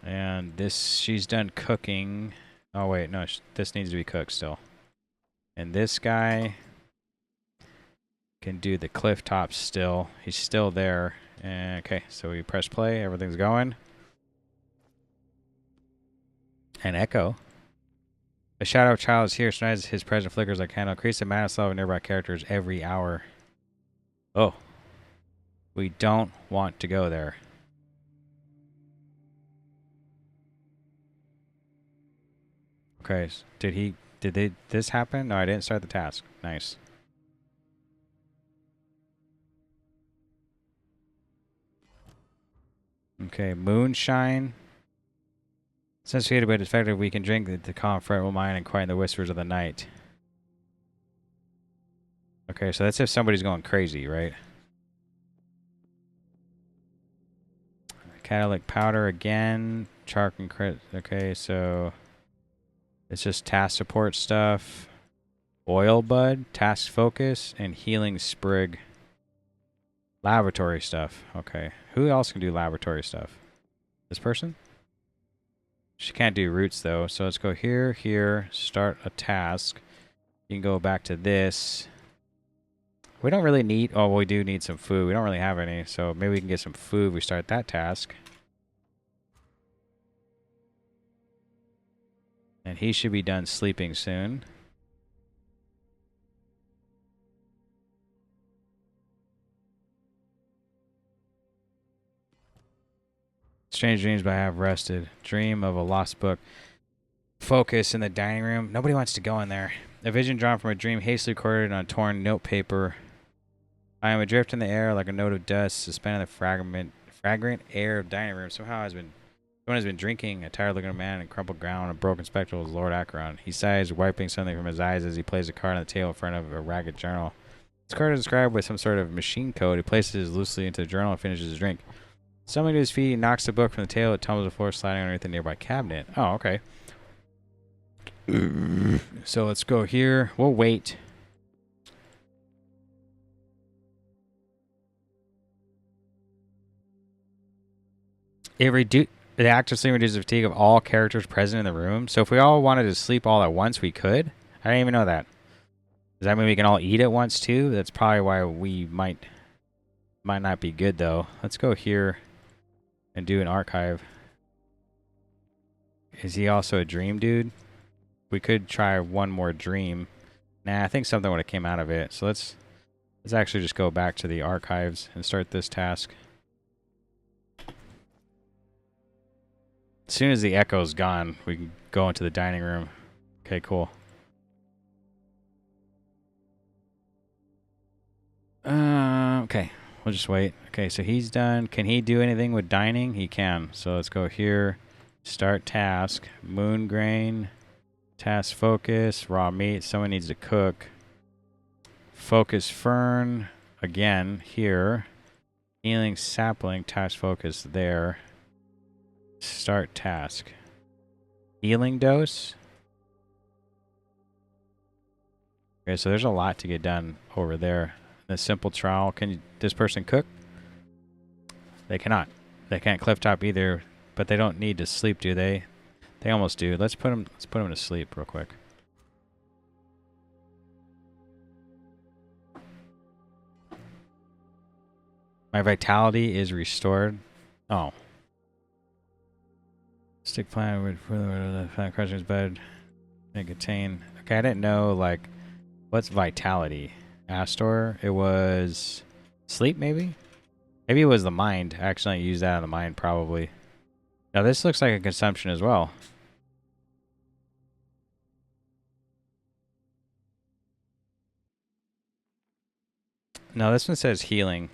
And this, she's done cooking. Oh, wait, no, this needs to be cooked still. And this guy can do the cliff top still. He's still there. And, okay, so we press play. Everything's going. And echo. The shadow of child is here. Sometimes his presence flickers like a candle. Increase the madness level of nearby characters every hour. Oh. We don't want to go there. Okay, did this happen? No, I didn't start the task. Nice. Okay, moonshine. Since we but effective, we can drink the calm fretful mind and quiet the whispers of the night. Okay, so that's if somebody's going crazy, right? Catalytic powder again. Chark and crit. Okay, so it's just task support stuff. Oil bud, task focus, and healing sprig. Laboratory stuff. Okay. Who else can do laboratory stuff? This person? She can't do roots though. So let's go here, here, start a task. You can go back to this. We don't really need... Oh, we do need some food. We don't really have any. So maybe we can get some food. We start that task. And he should be done sleeping soon. Strange dreams, but I have rested. Dream of a lost book. Focus in the dining room. Nobody wants to go in there. A vision drawn from a dream hastily recorded on torn note paper. I am adrift in the air like a note of dust, suspended in the fragrant air of dining room. Someone has been drinking. A tired-looking man in crumpled ground, a broken spectacles, Lord Acheron. He sighs, wiping something from his eyes as he plays a card on the table in front of a ragged journal. This card is described with some sort of machine code. He places it loosely into the journal and finishes his drink. Stumbling to his feet, he knocks the book from the table. It tumbles to the floor, sliding underneath the nearby cabinet. Oh, okay. So let's go here. We'll wait. It The active sleep reduces the fatigue of all characters present in the room. So if we all wanted to sleep all at once, we could. I didn't even know that. Does that mean we can all eat at once too? That's probably why we might not be good though. Let's go here and do an archive. Is he also a dream dude? We could try one more dream. Nah, I think something would have came out of it. So let's actually just go back to the archives and start this task. As soon as the echo's gone, we can go into the dining room. Okay, cool. Okay, we'll just wait. Okay, so he's done. Can he do anything with dining? He can. So let's go here. Start task. Moon grain. Task focus. Raw meat. Someone needs to cook. Focus fern. Again, here. Healing sapling. Task focus there. Start task. Healing dose. Okay, so there's a lot to get done over there. The simple trial. Can this person cook? They cannot. They can't cliff top either, but they don't need to sleep, do they? They almost do. Let's put them to sleep real quick. My vitality is restored. Oh. Stick plant with the crushing's bed and contain. Okay, I didn't know like what's vitality. Astor. It was sleep, maybe? Maybe it was the mind. I accidentally used that on the mind, probably. Now, this looks like a consumption as well. No, this one says healing.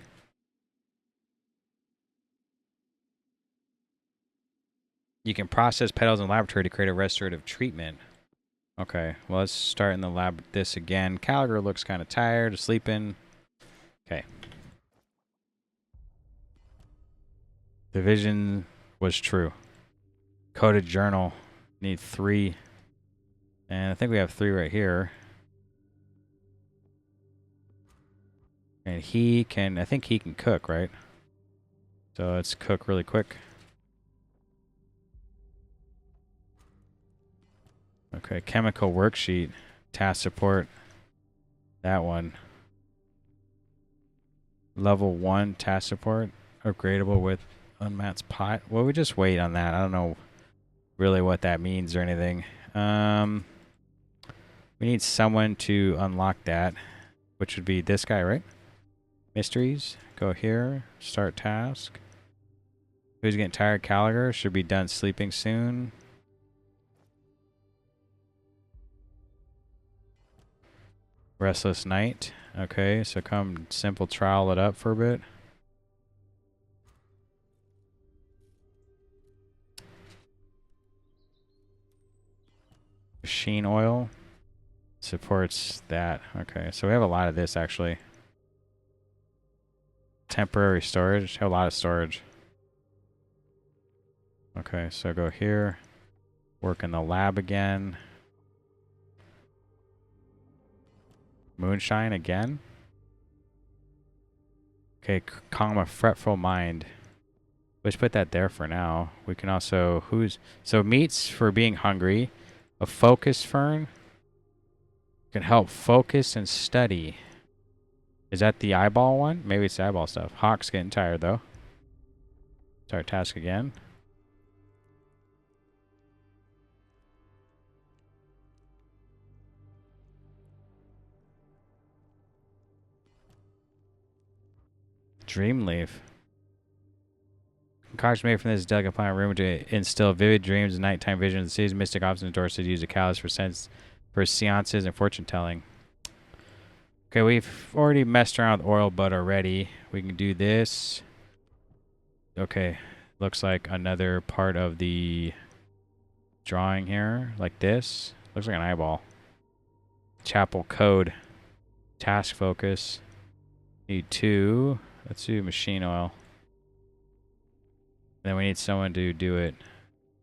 You can process petals in the laboratory to create a restorative treatment. Okay, well, let's start in the lab with this again. Caliger looks kind of tired, sleeping. Okay. The vision was true. Coded journal. Need 3. And I think we have 3 right here. And he can, I think he can cook, right? So let's cook really quick. Okay, chemical worksheet. Task support. That one. Level 1 task support. Upgradable with unmatched pot. Well, we just wait on that. I don't know really what that means or anything. We need someone to unlock that, which would be this guy, right? Mysteries. Go here. Start task. Who's getting tired? Caliger. Should be done sleeping soon. Restless night. Okay, so come simple trial it up for a bit. Machine oil. Supports that. Okay, so we have a lot of this actually. Temporary storage. Have a lot of storage. Okay, so go here. Work in the lab again. Moonshine again. Okay, calm a fretful mind. Let's put that there for now. We can also, so meats for being hungry. A focus fern can help focus and study. Is that the eyeball one? Maybe it's the eyeball stuff. Hawk's getting tired though. Start task again. Dreamleaf. Concoction made from this delicate plant room to instill vivid dreams and nighttime visions. The city's mystic often endorses to use a callus for seances and fortune telling. Okay, we've already messed around with oil bud already. We can do this. Okay, looks like another part of the drawing here, like this. Looks like an eyeball. Chapel code. Task focus. Need 2. Let's do machine oil. Then we need someone to do it.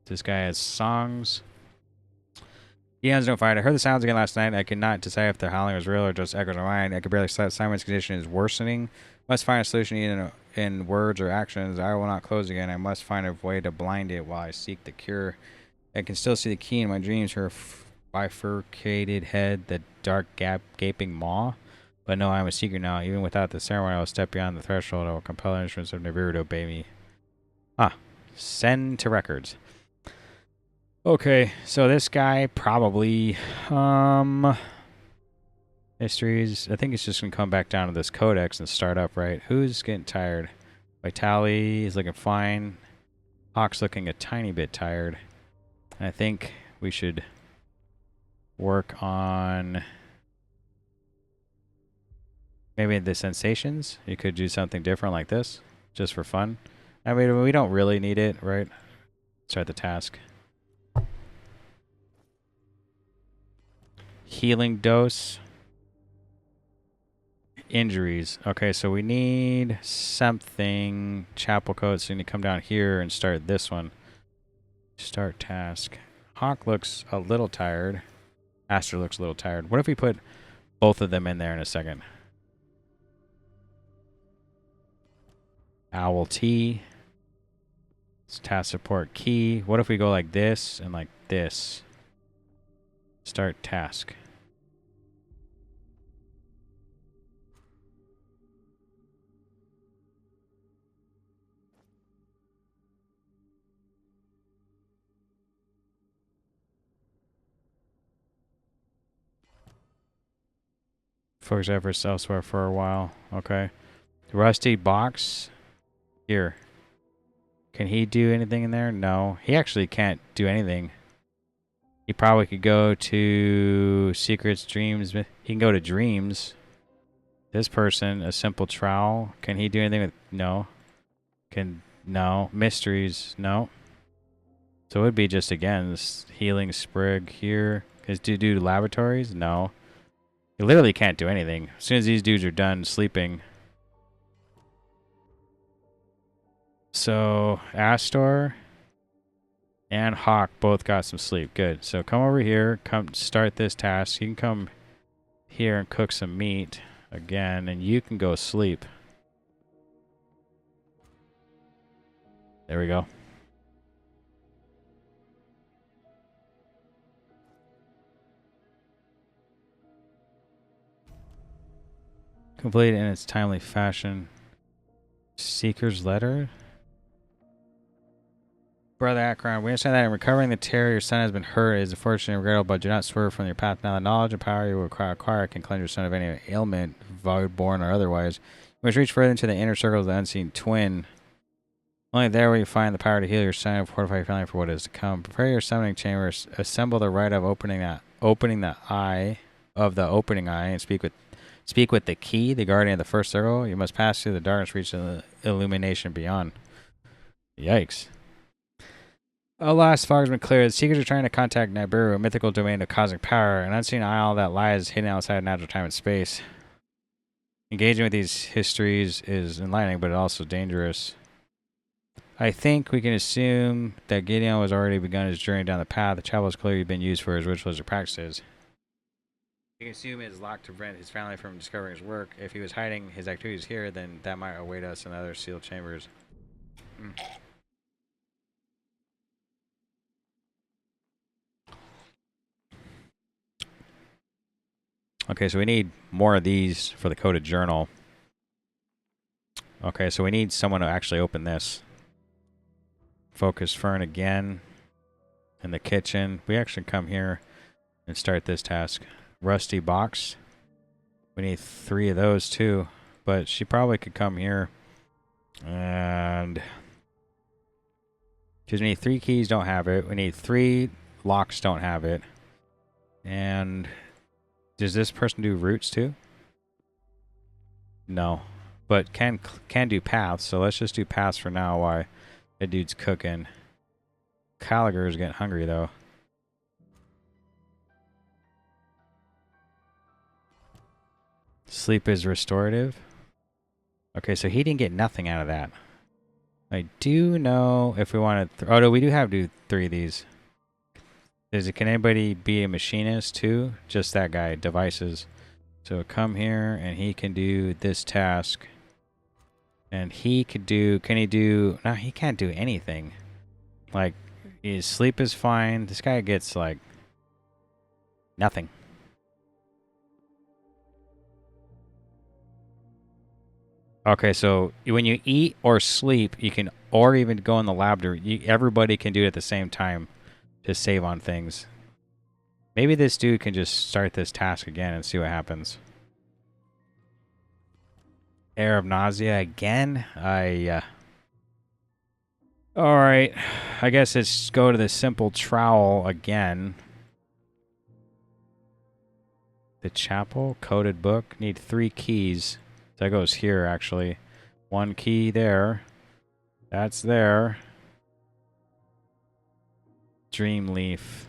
This guy has songs. Eons don't fight. I heard the sounds again last night. I could not decide if the howling was real or just echoes in my mind. I could barely sleep. Simon's condition is worsening. Must find a solution either in words or actions. I will not close again. I must find a way to blind it while I seek the cure. I can still see the key in my dreams. Her bifurcated head, the dark gaping maw. But no, I am a seeker now. Even without the ceremony, I will step beyond the threshold. I will compel the instruments of Nibiru to obey me. Ah, send to records. Okay, so this guy probably, histories. I think it's just gonna come back down to this codex and start up, right? Who's getting tired? Vitali is looking fine. Hawk's looking a tiny bit tired. And I think we should work on maybe the sensations. You could do something different like this, just for fun. I mean, we don't really need it, right? Start the task. Healing dose. Injuries. Okay, so we need something. Chapel coat, so you need to come down here and start this one. Start task. Hawk looks a little tired. Aster looks a little tired. What if we put both of them in there in a second? Owl T. It's task support key. What if we go like this and like this? Start task. Focus efforts elsewhere for a while. Okay. Rusty box. Here. Can he do anything in there? No. He actually can't do anything. He probably could go to secrets, dreams. He can go to dreams. This person, a simple trowel. Can he do anything with... No. No. Mysteries. No. So it would be just, again, this healing sprig here. Is to do laboratories? No. He literally can't do anything. As soon as these dudes are done sleeping. So, Astor and Hawk both got some sleep. Good. So come over here. Come start this task. You can come here and cook some meat again. And you can go sleep. There we go. Complete in its timely fashion. Seeker's letter. Brother Akron, we understand that in recovering the terror your son has been hurt is unfortunate and regrettable, but do not swerve from your path. Now the knowledge and power you will acquire can cleanse your son of any ailment, void-born or otherwise. You must reach further into the inner circle of the unseen twin. Only there will you find the power to heal your son and fortify your family for what is to come. Prepare your summoning chamber, assemble the rite of opening the eye of the opening eye, and speak with the key, the guardian of the first circle. You must pass through the darkness, reach the illumination beyond. Yikes. Alas, fog has been cleared. The seekers are trying to contact Nibiru, a mythical domain of cosmic power, an unseen isle that lies hidden outside natural time and space. Engaging with these histories is enlightening, but also dangerous. I think we can assume that Gideon has already begun his journey down the path. The chapel has clearly been used for his ritualistic practices. We can assume it is locked to prevent his family from discovering his work. If he was hiding his activities here, then that might await us in other sealed chambers. Okay, so we need more of these for the coded journal. Okay, so we need someone to actually open this. Focus Fern again. In the kitchen. We actually come here and start this task. Rusty box. We need 3 of those too. But she probably could come here. And... because we need 3 keys, don't have it. We need 3 locks, don't have it. And... does this person do roots too? No. But can do paths, so let's just do paths for now while the dude's cooking. Caliger is getting hungry though. Sleep is restorative. Okay, so he didn't get nothing out of that. I do know if we wanted... oh no, we do have to do 3 of these. Can anybody be a machinist too? Just that guy, devices. So come here and he can do this task. And he could do, can he do, no, he can't do anything. Like, his sleep is fine. This guy gets like nothing. Okay, so when you eat or sleep, you can, or even go in the lab everybody can do it at the same time to save on things. Maybe this dude can just start this task again and see what happens. Air of nausea again? Alright. I guess let's go to the simple trowel again. The chapel, coded book. Need 3 keys. That goes here, actually. 1 key there. That's there. Dream leaf.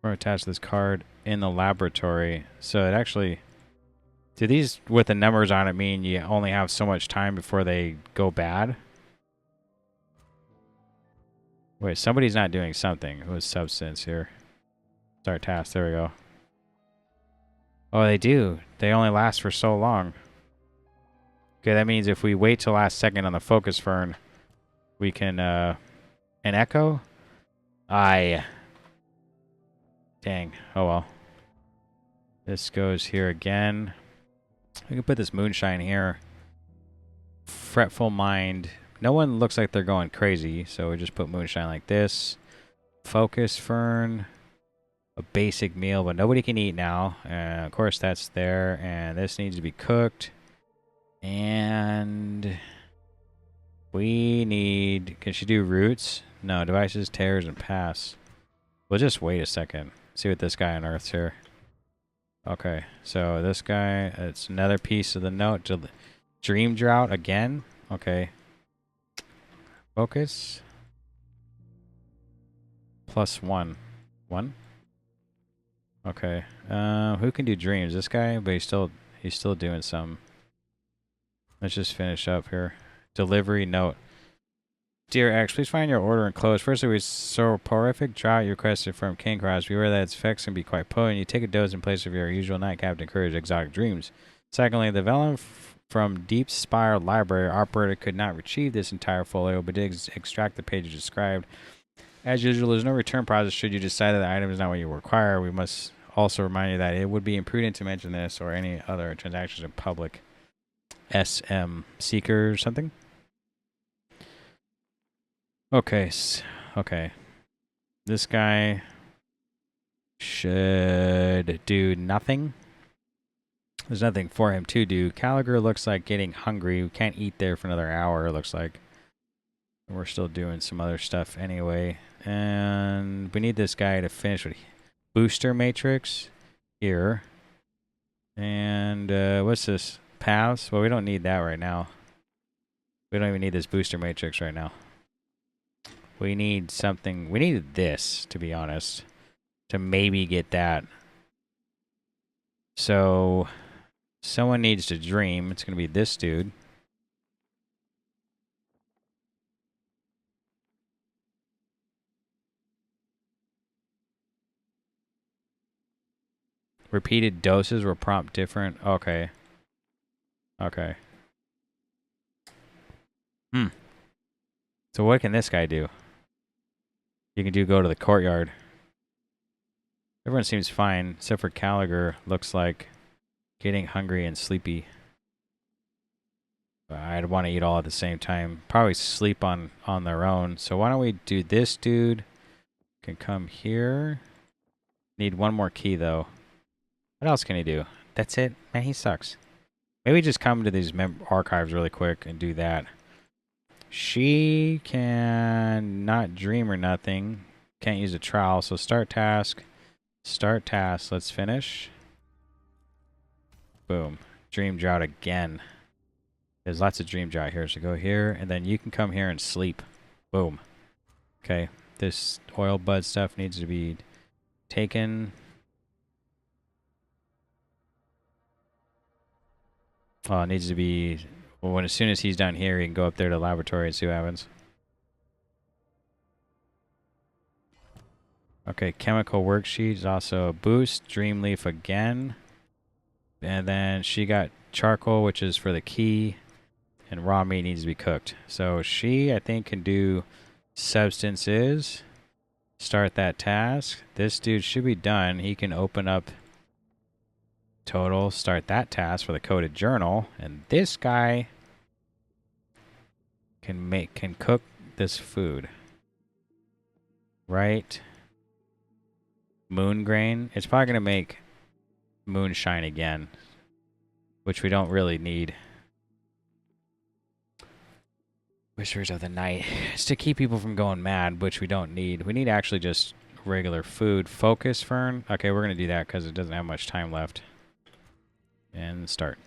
We're going to attach this card in the laboratory. So it actually... Do these with the numbers on it mean you only have so much time before they go bad? Wait, somebody's not doing something. It was substance here. Start task. There we go. Oh, they do. They only last for so long. Okay, that means if we wait till last second on the focus fern, we can, an echo? Dang. Oh, well. This goes here again. We can put this moonshine here. Fretful mind. No one looks like they're going crazy, so we just put moonshine like this. Focus fern. A basic meal, but nobody can eat now. Of course, that's there. And this needs to be cooked. And we need... Can she do roots? No, devices, tears, and pass. We'll just wait a second. See what this guy unearths here. Okay, so this guy, it's another piece of the note. Dream drought again. Okay. Focus. +1. 1? Okay. Who can do dreams? This guy, but he's still doing some. Let's just finish up here. Delivery note. Dear X, please find your order enclosed. Firstly, we soporific drought you requested from King Cross. Beware that its effects can be quite potent. You take a dose in place of your usual nightcap to encourage exotic dreams. Secondly, the vellum from Deep Spire Library operator could not retrieve this entire folio, but did extract the pages described. As usual, there's no return process should you decide that the item is not what you require. We must also remind you that it would be imprudent to mention this or any other transactions in public. SM Seeker or something? Okay. Okay. This guy should do nothing. There's nothing for him to do. Caliger looks like getting hungry. We can't eat there for another hour, it looks like. We're still doing some other stuff anyway. And we need this guy to finish with booster matrix here. And what's this? Paths? Well, we don't need that right now. We don't even need this booster matrix right now. We need something. We need this, to be honest, to maybe get that. So, someone needs to dream. It's going to be this dude. Repeated doses will prompt different. Okay. Okay. So what can this guy do? You can do go to the courtyard. Everyone seems fine, except for Caliger. Looks like getting hungry and sleepy. I'd want to eat all at the same time. Probably sleep on their own. So why don't we do this dude? Can come here. Need one more key, though. What else can he do? That's it? Man, he sucks. Maybe just come to these archives really quick and do that. She can not dream or nothing. Can't use a trowel. So start task. Start task. Let's finish. Boom. Dream drought again. There's lots of dream drought here. So go here. And then you can come here and sleep. Boom. Okay. This oil bud stuff needs to be taken. Oh, it needs to be... Well, as soon as he's done here, he can go up there to the laboratory and see what happens. Okay, chemical worksheet is also a boost. Dreamleaf again. And then she got charcoal, which is for the key. And raw meat needs to be cooked. So she, I think, can do substances. Start that task. This dude should be done. He can open up total, start that task for the coded journal. And this guy can cook this food. Right? Moon grain. It's probably gonna make moonshine again, which we don't really need. Whispers of the Night. It's to keep people from going mad, which we don't need. We need actually just regular food. Focus Fern. Okay, we're going to do that because it doesn't have much time left. And start.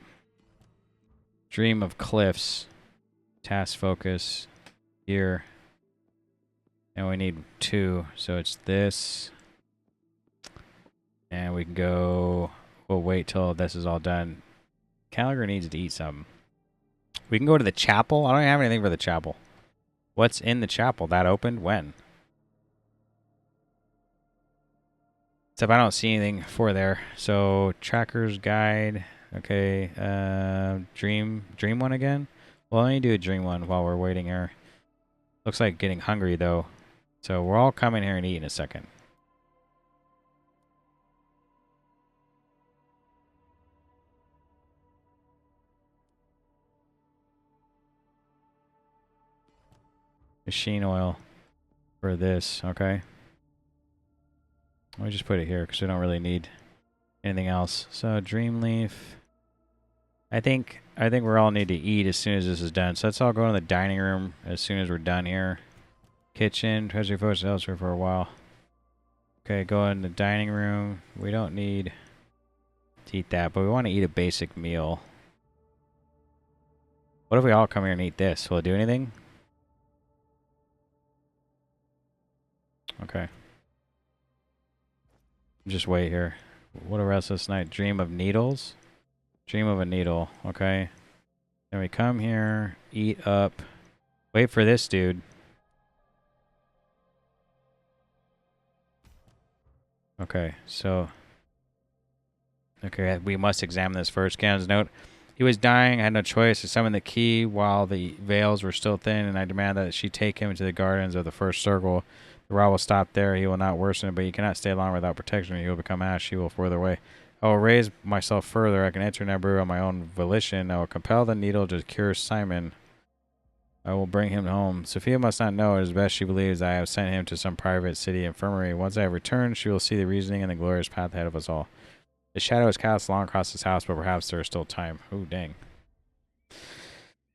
Dream of Cliffs. Task focus. Here. And we need 2. So it's this. And we can go... We'll wait till this is all done. Gallagher needs to eat something. We can go to the chapel. I don't have anything for the chapel. What's in the chapel? That opened? When? Except I don't see anything for there. So, tracker's guide. Okay. Dream one again? Well, let me do a dream one while we're waiting here. Looks like getting hungry, though. So, we're all coming here and eat in a second. Machine oil for this, okay. Let me just put it here because we don't really need anything else. So Dreamleaf. I think we all need to eat as soon as this is done. So let's all go in the dining room as soon as we're done here. Kitchen, treasury photos elsewhere for a while. Okay, go in the dining room. We don't need to eat that, but we want to eat a basic meal. What if we all come here and eat this? Will it do anything? Okay. Just wait here. What a restless night. Dream of needles? Dream of a needle. Okay. Then we come here, eat up. Wait for this dude. Okay, so... Okay, we must examine this first. Cannon's note. He was dying. I had no choice to summon the key while the veils were still thin, and I demand that she take him to the gardens of the first circle. The rot will stop there. He will not worsen, but he cannot stay long without protection. He will become ash. He will further away. I will raise myself further. I can enter Naboo on my own volition. I will compel the needle to cure Simon. I will bring him home. Sophia must not know. It is best she believes I have sent him to some private city infirmary. Once I have returned, she will see the reasoning and the glorious path ahead of us all. The shadow is cast long across his house, but perhaps there is still time. Ooh, dang.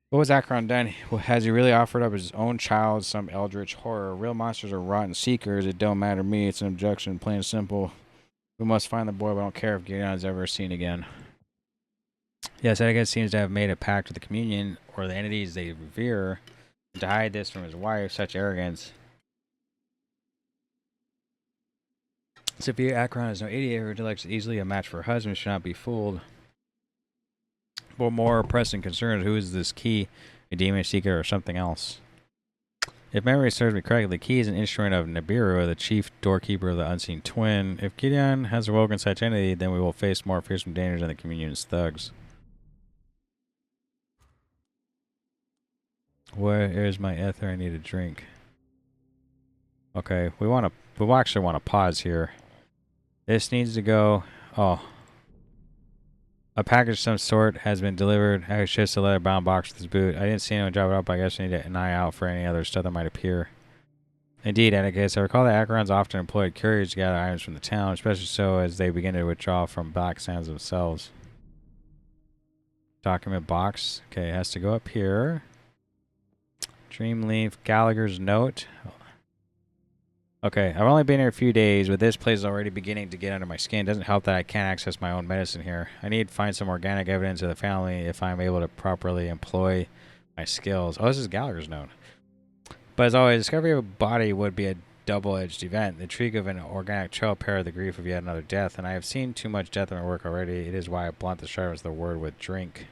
What was Acheron done? Well, has he really offered up his own child some eldritch horror? Real monsters are rotten seekers. It don't matter to me. It's an objection, plain and simple. We must find the boy, but I don't care if Gideon is ever seen again. Yes, Etiquette seems to have made a pact with the communion, or the entities they revere, to hide this from his wife. Such arrogance. Sophia Acheron is no idiot. Her intellect is easily a match for her husband. Should not be fooled. But more pressing concerns, who is this key? A demon seeker or something else? If memory serves me correctly, the key is an instrument of Nibiru, the chief doorkeeper of the Unseen Twin. If Gideon has awoken such entity, then we will face more fearsome dangers than the communion's thugs. Where is my ether? I need a drink. Okay, we actually want to pause here. This needs to go. Oh. A package of some sort has been delivered. I just a leather bound box with his boot. I didn't see anyone drop it up. I guess I need an eye out for any other stuff that might appear. Indeed, Atticus, I recall that Acherons often employed couriers to gather items from the town, especially so as they begin to withdraw from Black Sands themselves. Document box. Okay, it has to go up here. Dreamleaf, Gallagher's note. Okay, I've only been here a few days, but this place is already beginning to get under my skin. It doesn't help that I can't access my own medicine here. I need to find some organic evidence of the family if I'm able to properly employ my skills. Oh, this is Gallagher's note. But as always, discovery of a body would be a double-edged event. The intrigue of an organic trail paired the grief of yet another death, and I have seen too much death in my work already. It is why I blunt the sharpness of the word with drink.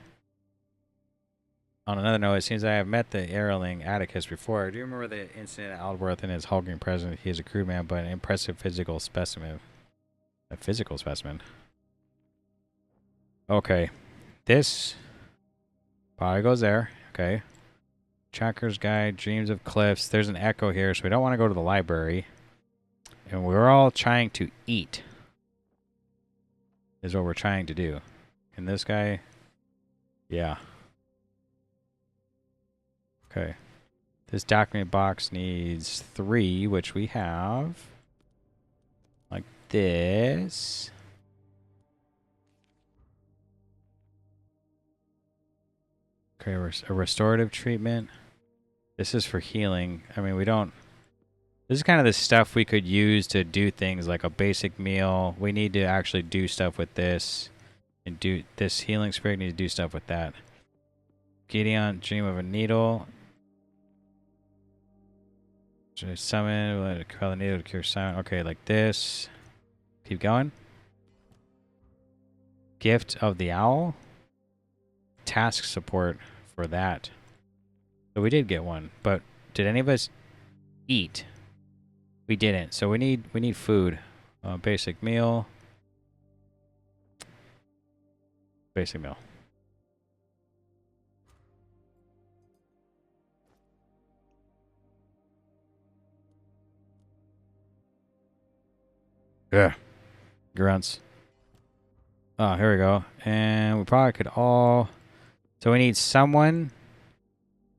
On another note, it seems I have met the Aeroling Atticus before. Do you remember the incident at Aldworth and his hulking presence? He is a crude man, but an impressive physical specimen. A physical specimen. Okay. This probably goes there. Okay. Tracker's Guide, Dreams of Cliffs. There's an echo here, so we don't want to go to the library. And we're all trying to eat. Is what we're trying to do. And this guy... Yeah. Okay. This document box needs 3, which we have. Like this. Okay, a restorative treatment. This is for healing. I mean, we don't... This is kind of the stuff we could use to do things like a basic meal. We need to actually do stuff with this. And do this healing spirit needs to do stuff with that. Gideon, dream of a needle. Summon, let it call the needle to cure sound. Okay, like this. Keep going. Gift of the owl. Task support for that. So we did get one, but did any of us eat? We didn't. So we need food. Basic meal. Basic meal. Yeah. Grunts. Oh, here we go. And we probably could all... So we need someone...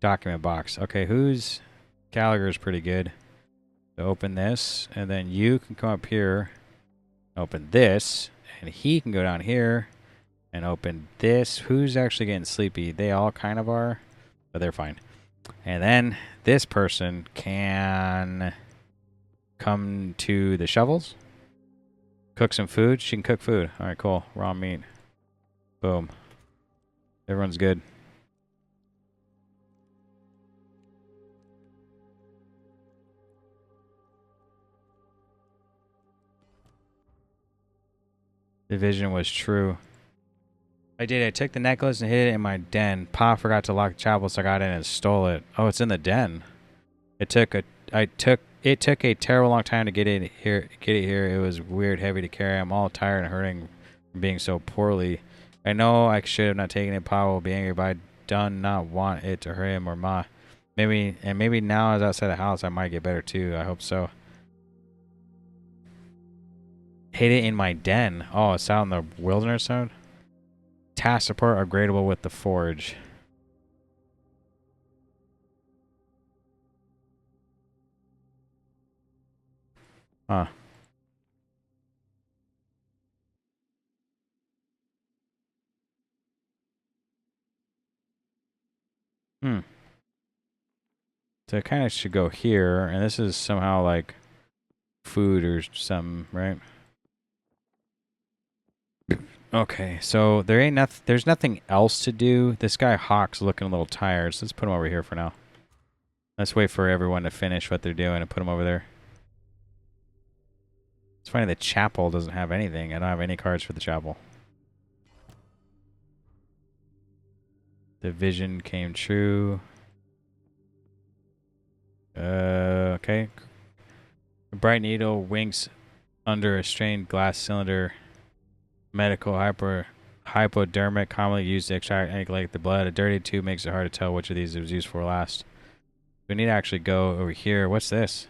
Document box. Okay, who's... Gallagher's pretty good. So open this, and then you can come up here, open this, and he can go down here and open this. Who's actually getting sleepy? They all kind of are, but they're fine. And then this person can come to the shovels, cook some food. She can cook food. All right, cool. Raw meat. Boom. Everyone's good. The vision was true. I did. I took the necklace and hid it in my den. Pa forgot to lock the chapel, so I got in and stole it. Oh, it's in the den. It took a terrible long time to get it here. It was weird, heavy to carry. I'm all tired and hurting from being so poorly. I know I should have not taken it. Pa will be angry, but I done not want it to hurt him or Ma. Maybe now as outside the house, I might get better too. I hope so. Hid it in my den. Oh, it's out in the wilderness zone. Task support upgradable with the forge. Huh. Hmm. So it kind of should go here, and this is somehow like food or something, right? Okay, so there's nothing else to do. This guy Hawk's looking a little tired, so let's put him over here for now. Let's wait for everyone to finish what they're doing and put him over there. It's funny the chapel doesn't have anything. I don't have any cards for the chapel. The vision came true. Okay. A bright needle winks under a strained glass cylinder. Medical hypodermic, commonly used to extract and collect the blood. A dirty tube makes it hard to tell which of these it was used for last. We need to actually go over here. What's this?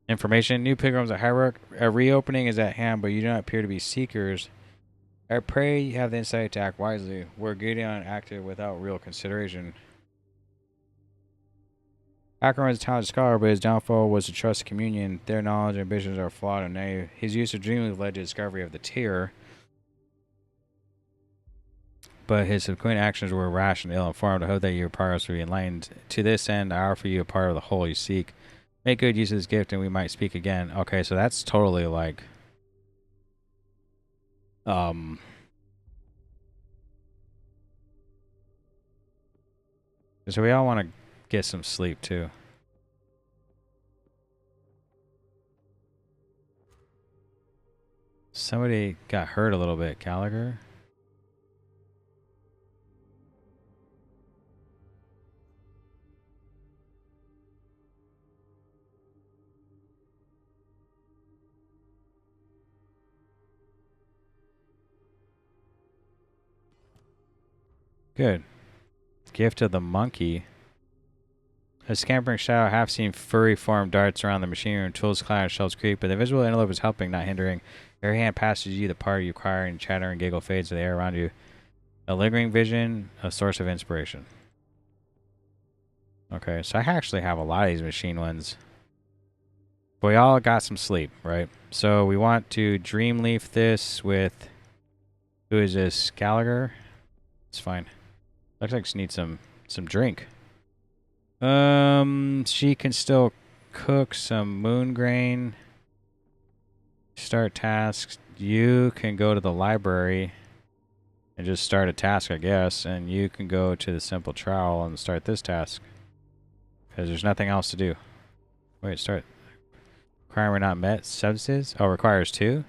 Information. New pilgrims at Hierarch. A reopening is at hand, but you do not appear to be seekers. I pray you have the insight to act wisely. Where Gideon acted without real consideration. Akron was a talented scholar, but his downfall was to trust communion. Their knowledge and ambitions are flawed and naive. His use of dreaming led to the discovery of the tear, but his subsequent actions were rash and ill-informed. I hope that your progress will be enlightened. To this end, I offer you a part of the whole you seek. Make good use of this gift, and we might speak again. Okay, so that's totally like... So we all want to get some sleep, too. Somebody got hurt a little bit, Gallagher. Good. Gift of the monkey. A scampering shadow, half-seen furry form darts around the machine room. Tools clatter and shelves creak, but the visual antelope is helping, not hindering. Your hand passes you the part you require, and chatter and giggle fades to the air around you. A lingering vision, a source of inspiration. Okay, so I actually have a lot of these machine ones. But we all got some sleep, right? So we want to Dreamleaf this with... Who is this? Gallagher? It's fine. Looks like she needs some drink. She can still cook some moon grain. Start tasks. You can go to the library and just start a task, I guess. And you can go to the simple trowel and start this task. Because there's nothing else to do. Wait, start. Requirement not met. Substances? Oh, requires 2.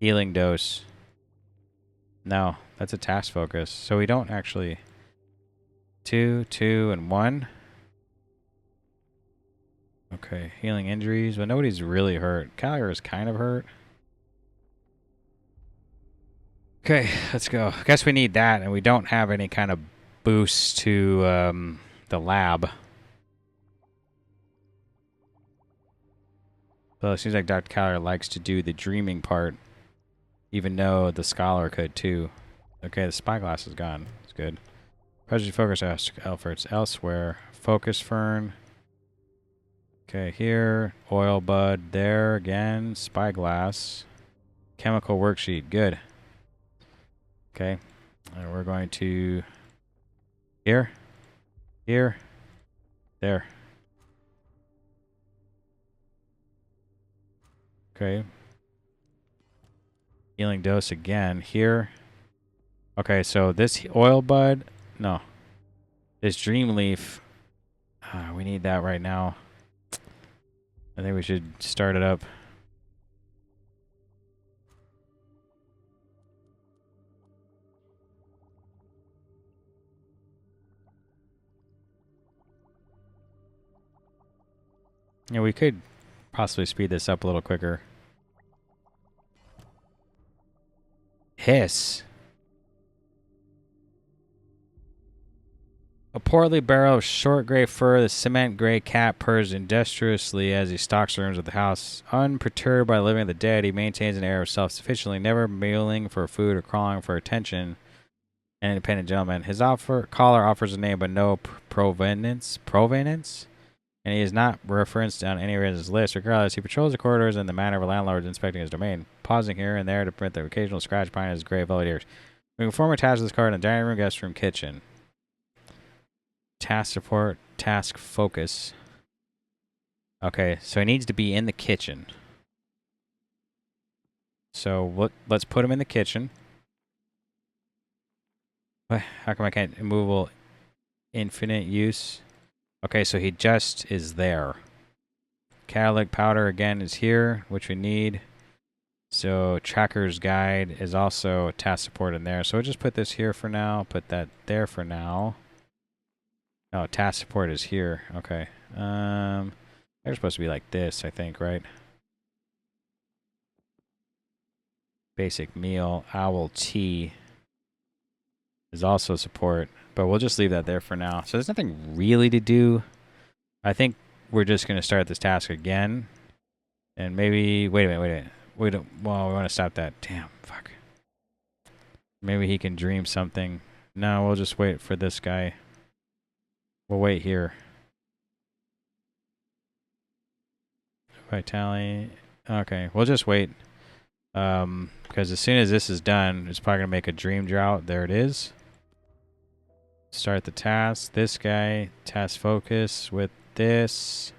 Healing dose. No, that's a task focus. So we don't actually... 2, 2, and 1. Okay, healing injuries, but nobody's really hurt. Gallagher is kind of hurt. Okay, let's go. I guess we need that, and we don't have any kind of boost to the lab. So it seems like Dr. Gallagher likes to do the dreaming part, even though the scholar could too. Okay, the spyglass is gone. It's good. Pressure focus efforts elsewhere. Focus fern. Okay, here. Oil bud. There again. Spyglass. Chemical worksheet. Good. Okay. And we're going to... Here. Here. There. Okay. Healing dose again. Here. Okay, so this oil bud... No. This dream leaf... we need that right now. I think we should start it up. Yeah, we could possibly speed this up a little quicker. Hiss. A portly barrel of short gray fur, the cement gray cat purrs industriously as he stalks the rooms of the house. Unperturbed by the living of the dead, he maintains an air of self-sufficiency, never mewling for food or crawling for attention. An independent gentleman. His caller offers a name but no provenance, and he is not referenced on any of his list. Regardless, he patrols the corridors in the manner of a landlord inspecting his domain, pausing here and there to permit the occasional scratch behind his gray velvet ears. We can perform a task of this card in the dining room, guest room, kitchen. Task support, task focus. Okay, so he needs to be in the kitchen. So let's put him in the kitchen. How come I can't immovable infinite use? Okay, so he just is there. Catalytic powder again is here, which we need. So tracker's guide is also task support in there. So we'll just put this here for now. Put that there for now. Oh, task support is here. Okay. They're supposed to be like this, I think, right? Basic meal. Owl tea is also support. But we'll just leave that there for now. So there's nothing really to do. I think we're just going to start this task again. And maybe... Wait a minute. We want to stop that. Damn, fuck. Maybe he can dream something. No, we'll just wait for this guy. We'll wait here. Vitality. Okay, we'll just wait. Because as soon as this is done, it's probably going to make a dream drought. There it is. Start the task. This guy. Task focus with this.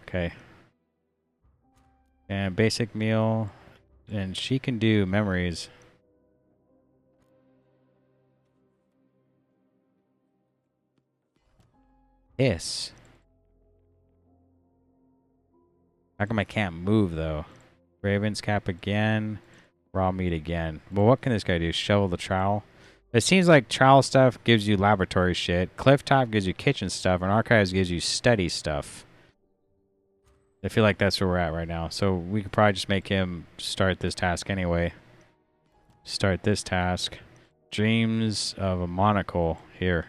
Okay. And basic meal. And she can do memories. Yes. How come I can't move, though? Raven's cap again. Raw meat again. Well, what can this guy do? Shovel the trowel? It seems like trowel stuff gives you laboratory shit. Clifftop gives you kitchen stuff. And archives gives you study stuff. I feel like that's where we're at right now. So we could probably just make him start this task anyway. Start this task. Dreams of a monocle here.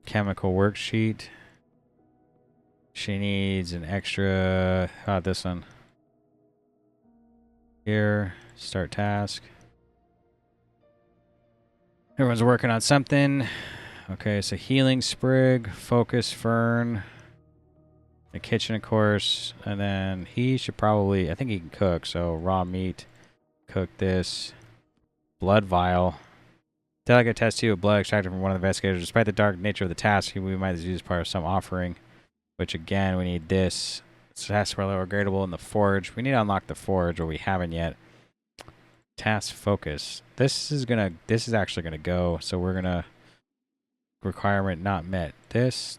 Chemical worksheet. She needs an extra. How about this one? Here, start task. Everyone's working on something. Okay, so healing sprig, focus fern, the kitchen, of course, and then he should probably, I think he can cook, so raw meat, cook this, blood vial. Delicate test tube of blood extracted from one of the investigators. Despite the dark nature of the task, we might use as part of some offering, which again, we need this. Tasks for lower gradable in the forge. We need to unlock the forge, but we haven't yet. Task focus. This is actually gonna go, so we're gonna requirement not met. This.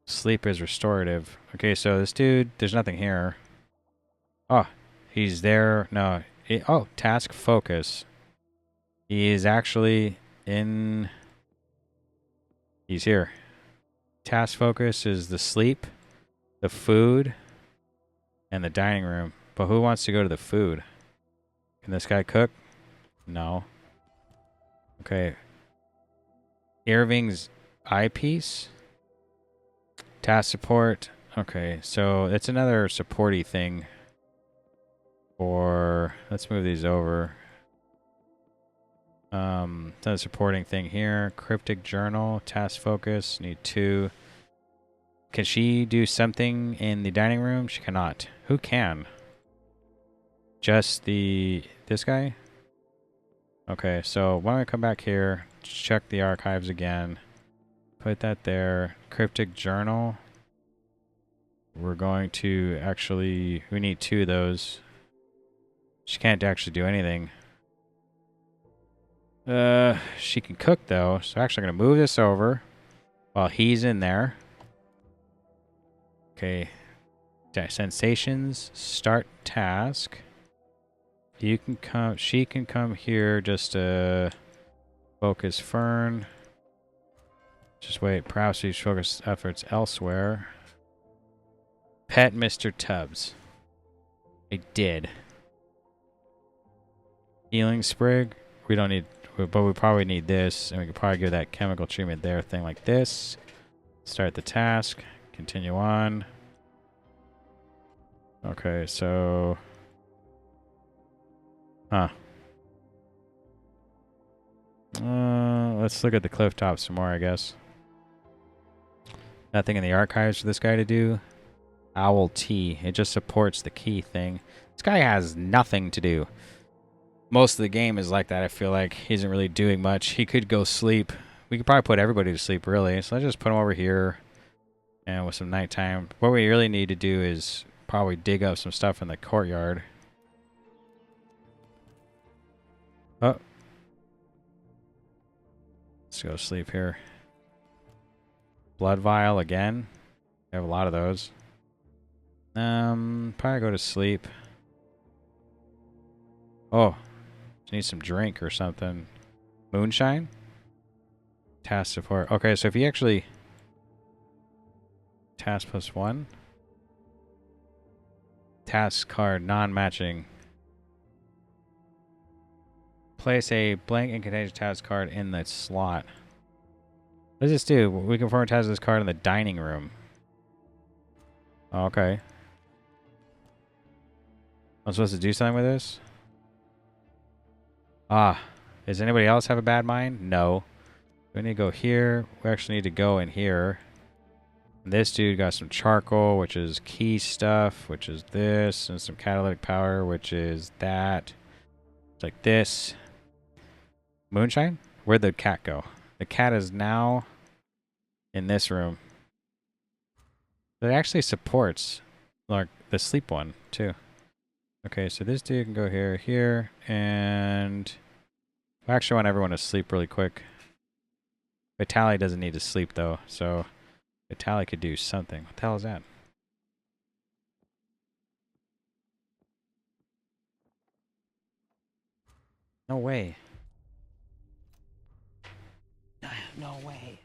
Sleep is restorative. Okay, so this dude, there's nothing here. Oh, he's there. No. Oh, task focus. He is actually in. He's here. Task focus is the sleep, the food, and the dining room. But who wants to go to the food? Can this guy cook? No. Okay. Irving's eyepiece. Task support. Okay, so it's another supporty thing. For let's move these over. Another supporting thing here. Cryptic journal. Task focus. Need 2. Can she do something in the dining room? She cannot. Who can? Just this guy? Okay, so why don't I come back here, check the archives again, put that there. Cryptic journal. We're going to actually, we need 2 of those. She can't actually do anything. She can cook though, so actually I'm gonna move this over while he's in there. Okay. Sensations, start task. You can come, she can come here just to focus Fern. Just wait, perhaps we should focus efforts elsewhere. Pet Mr. Tubbs. I did. Healing sprig. We don't need, but we probably need this, and we could probably give that chemical treatment there thing like this. Start the task. Continue on. Okay, so... Huh. Let's look at the cliff top some more, I guess. Nothing in the archives for this guy to do. Owl T. It just supports the key thing. This guy has nothing to do. Most of the game is like that, I feel like. He isn't really doing much. He could go sleep. We could probably put everybody to sleep, really. So let's just put him over here. And with some nighttime. What we really need to do is probably dig up some stuff in the courtyard. Oh. Let's go sleep here. Blood vial again. We have a lot of those. Probably go to sleep. Oh. Need some drink or something. Moonshine? Task support. Okay, so if you actually... Task +1. Task card non-matching. Place a blank incantation task card in the slot. What does this do? We can perform a task of this card in the dining room. Okay. I'm supposed to do something with this? Ah. Does anybody else have a bad mind? No. We need to go here. We actually need to go in here. This dude got some charcoal, which is key stuff, which is this, and some catalytic power, which is that. It's like this. Moonshine? Where'd the cat go? The cat is now in this room. It actually supports like the sleep one too. Okay, so this dude can go here, and I actually want everyone to sleep really quick. Vitaly doesn't need to sleep though, so Vitaly could do something. What the hell is that? No way. No way.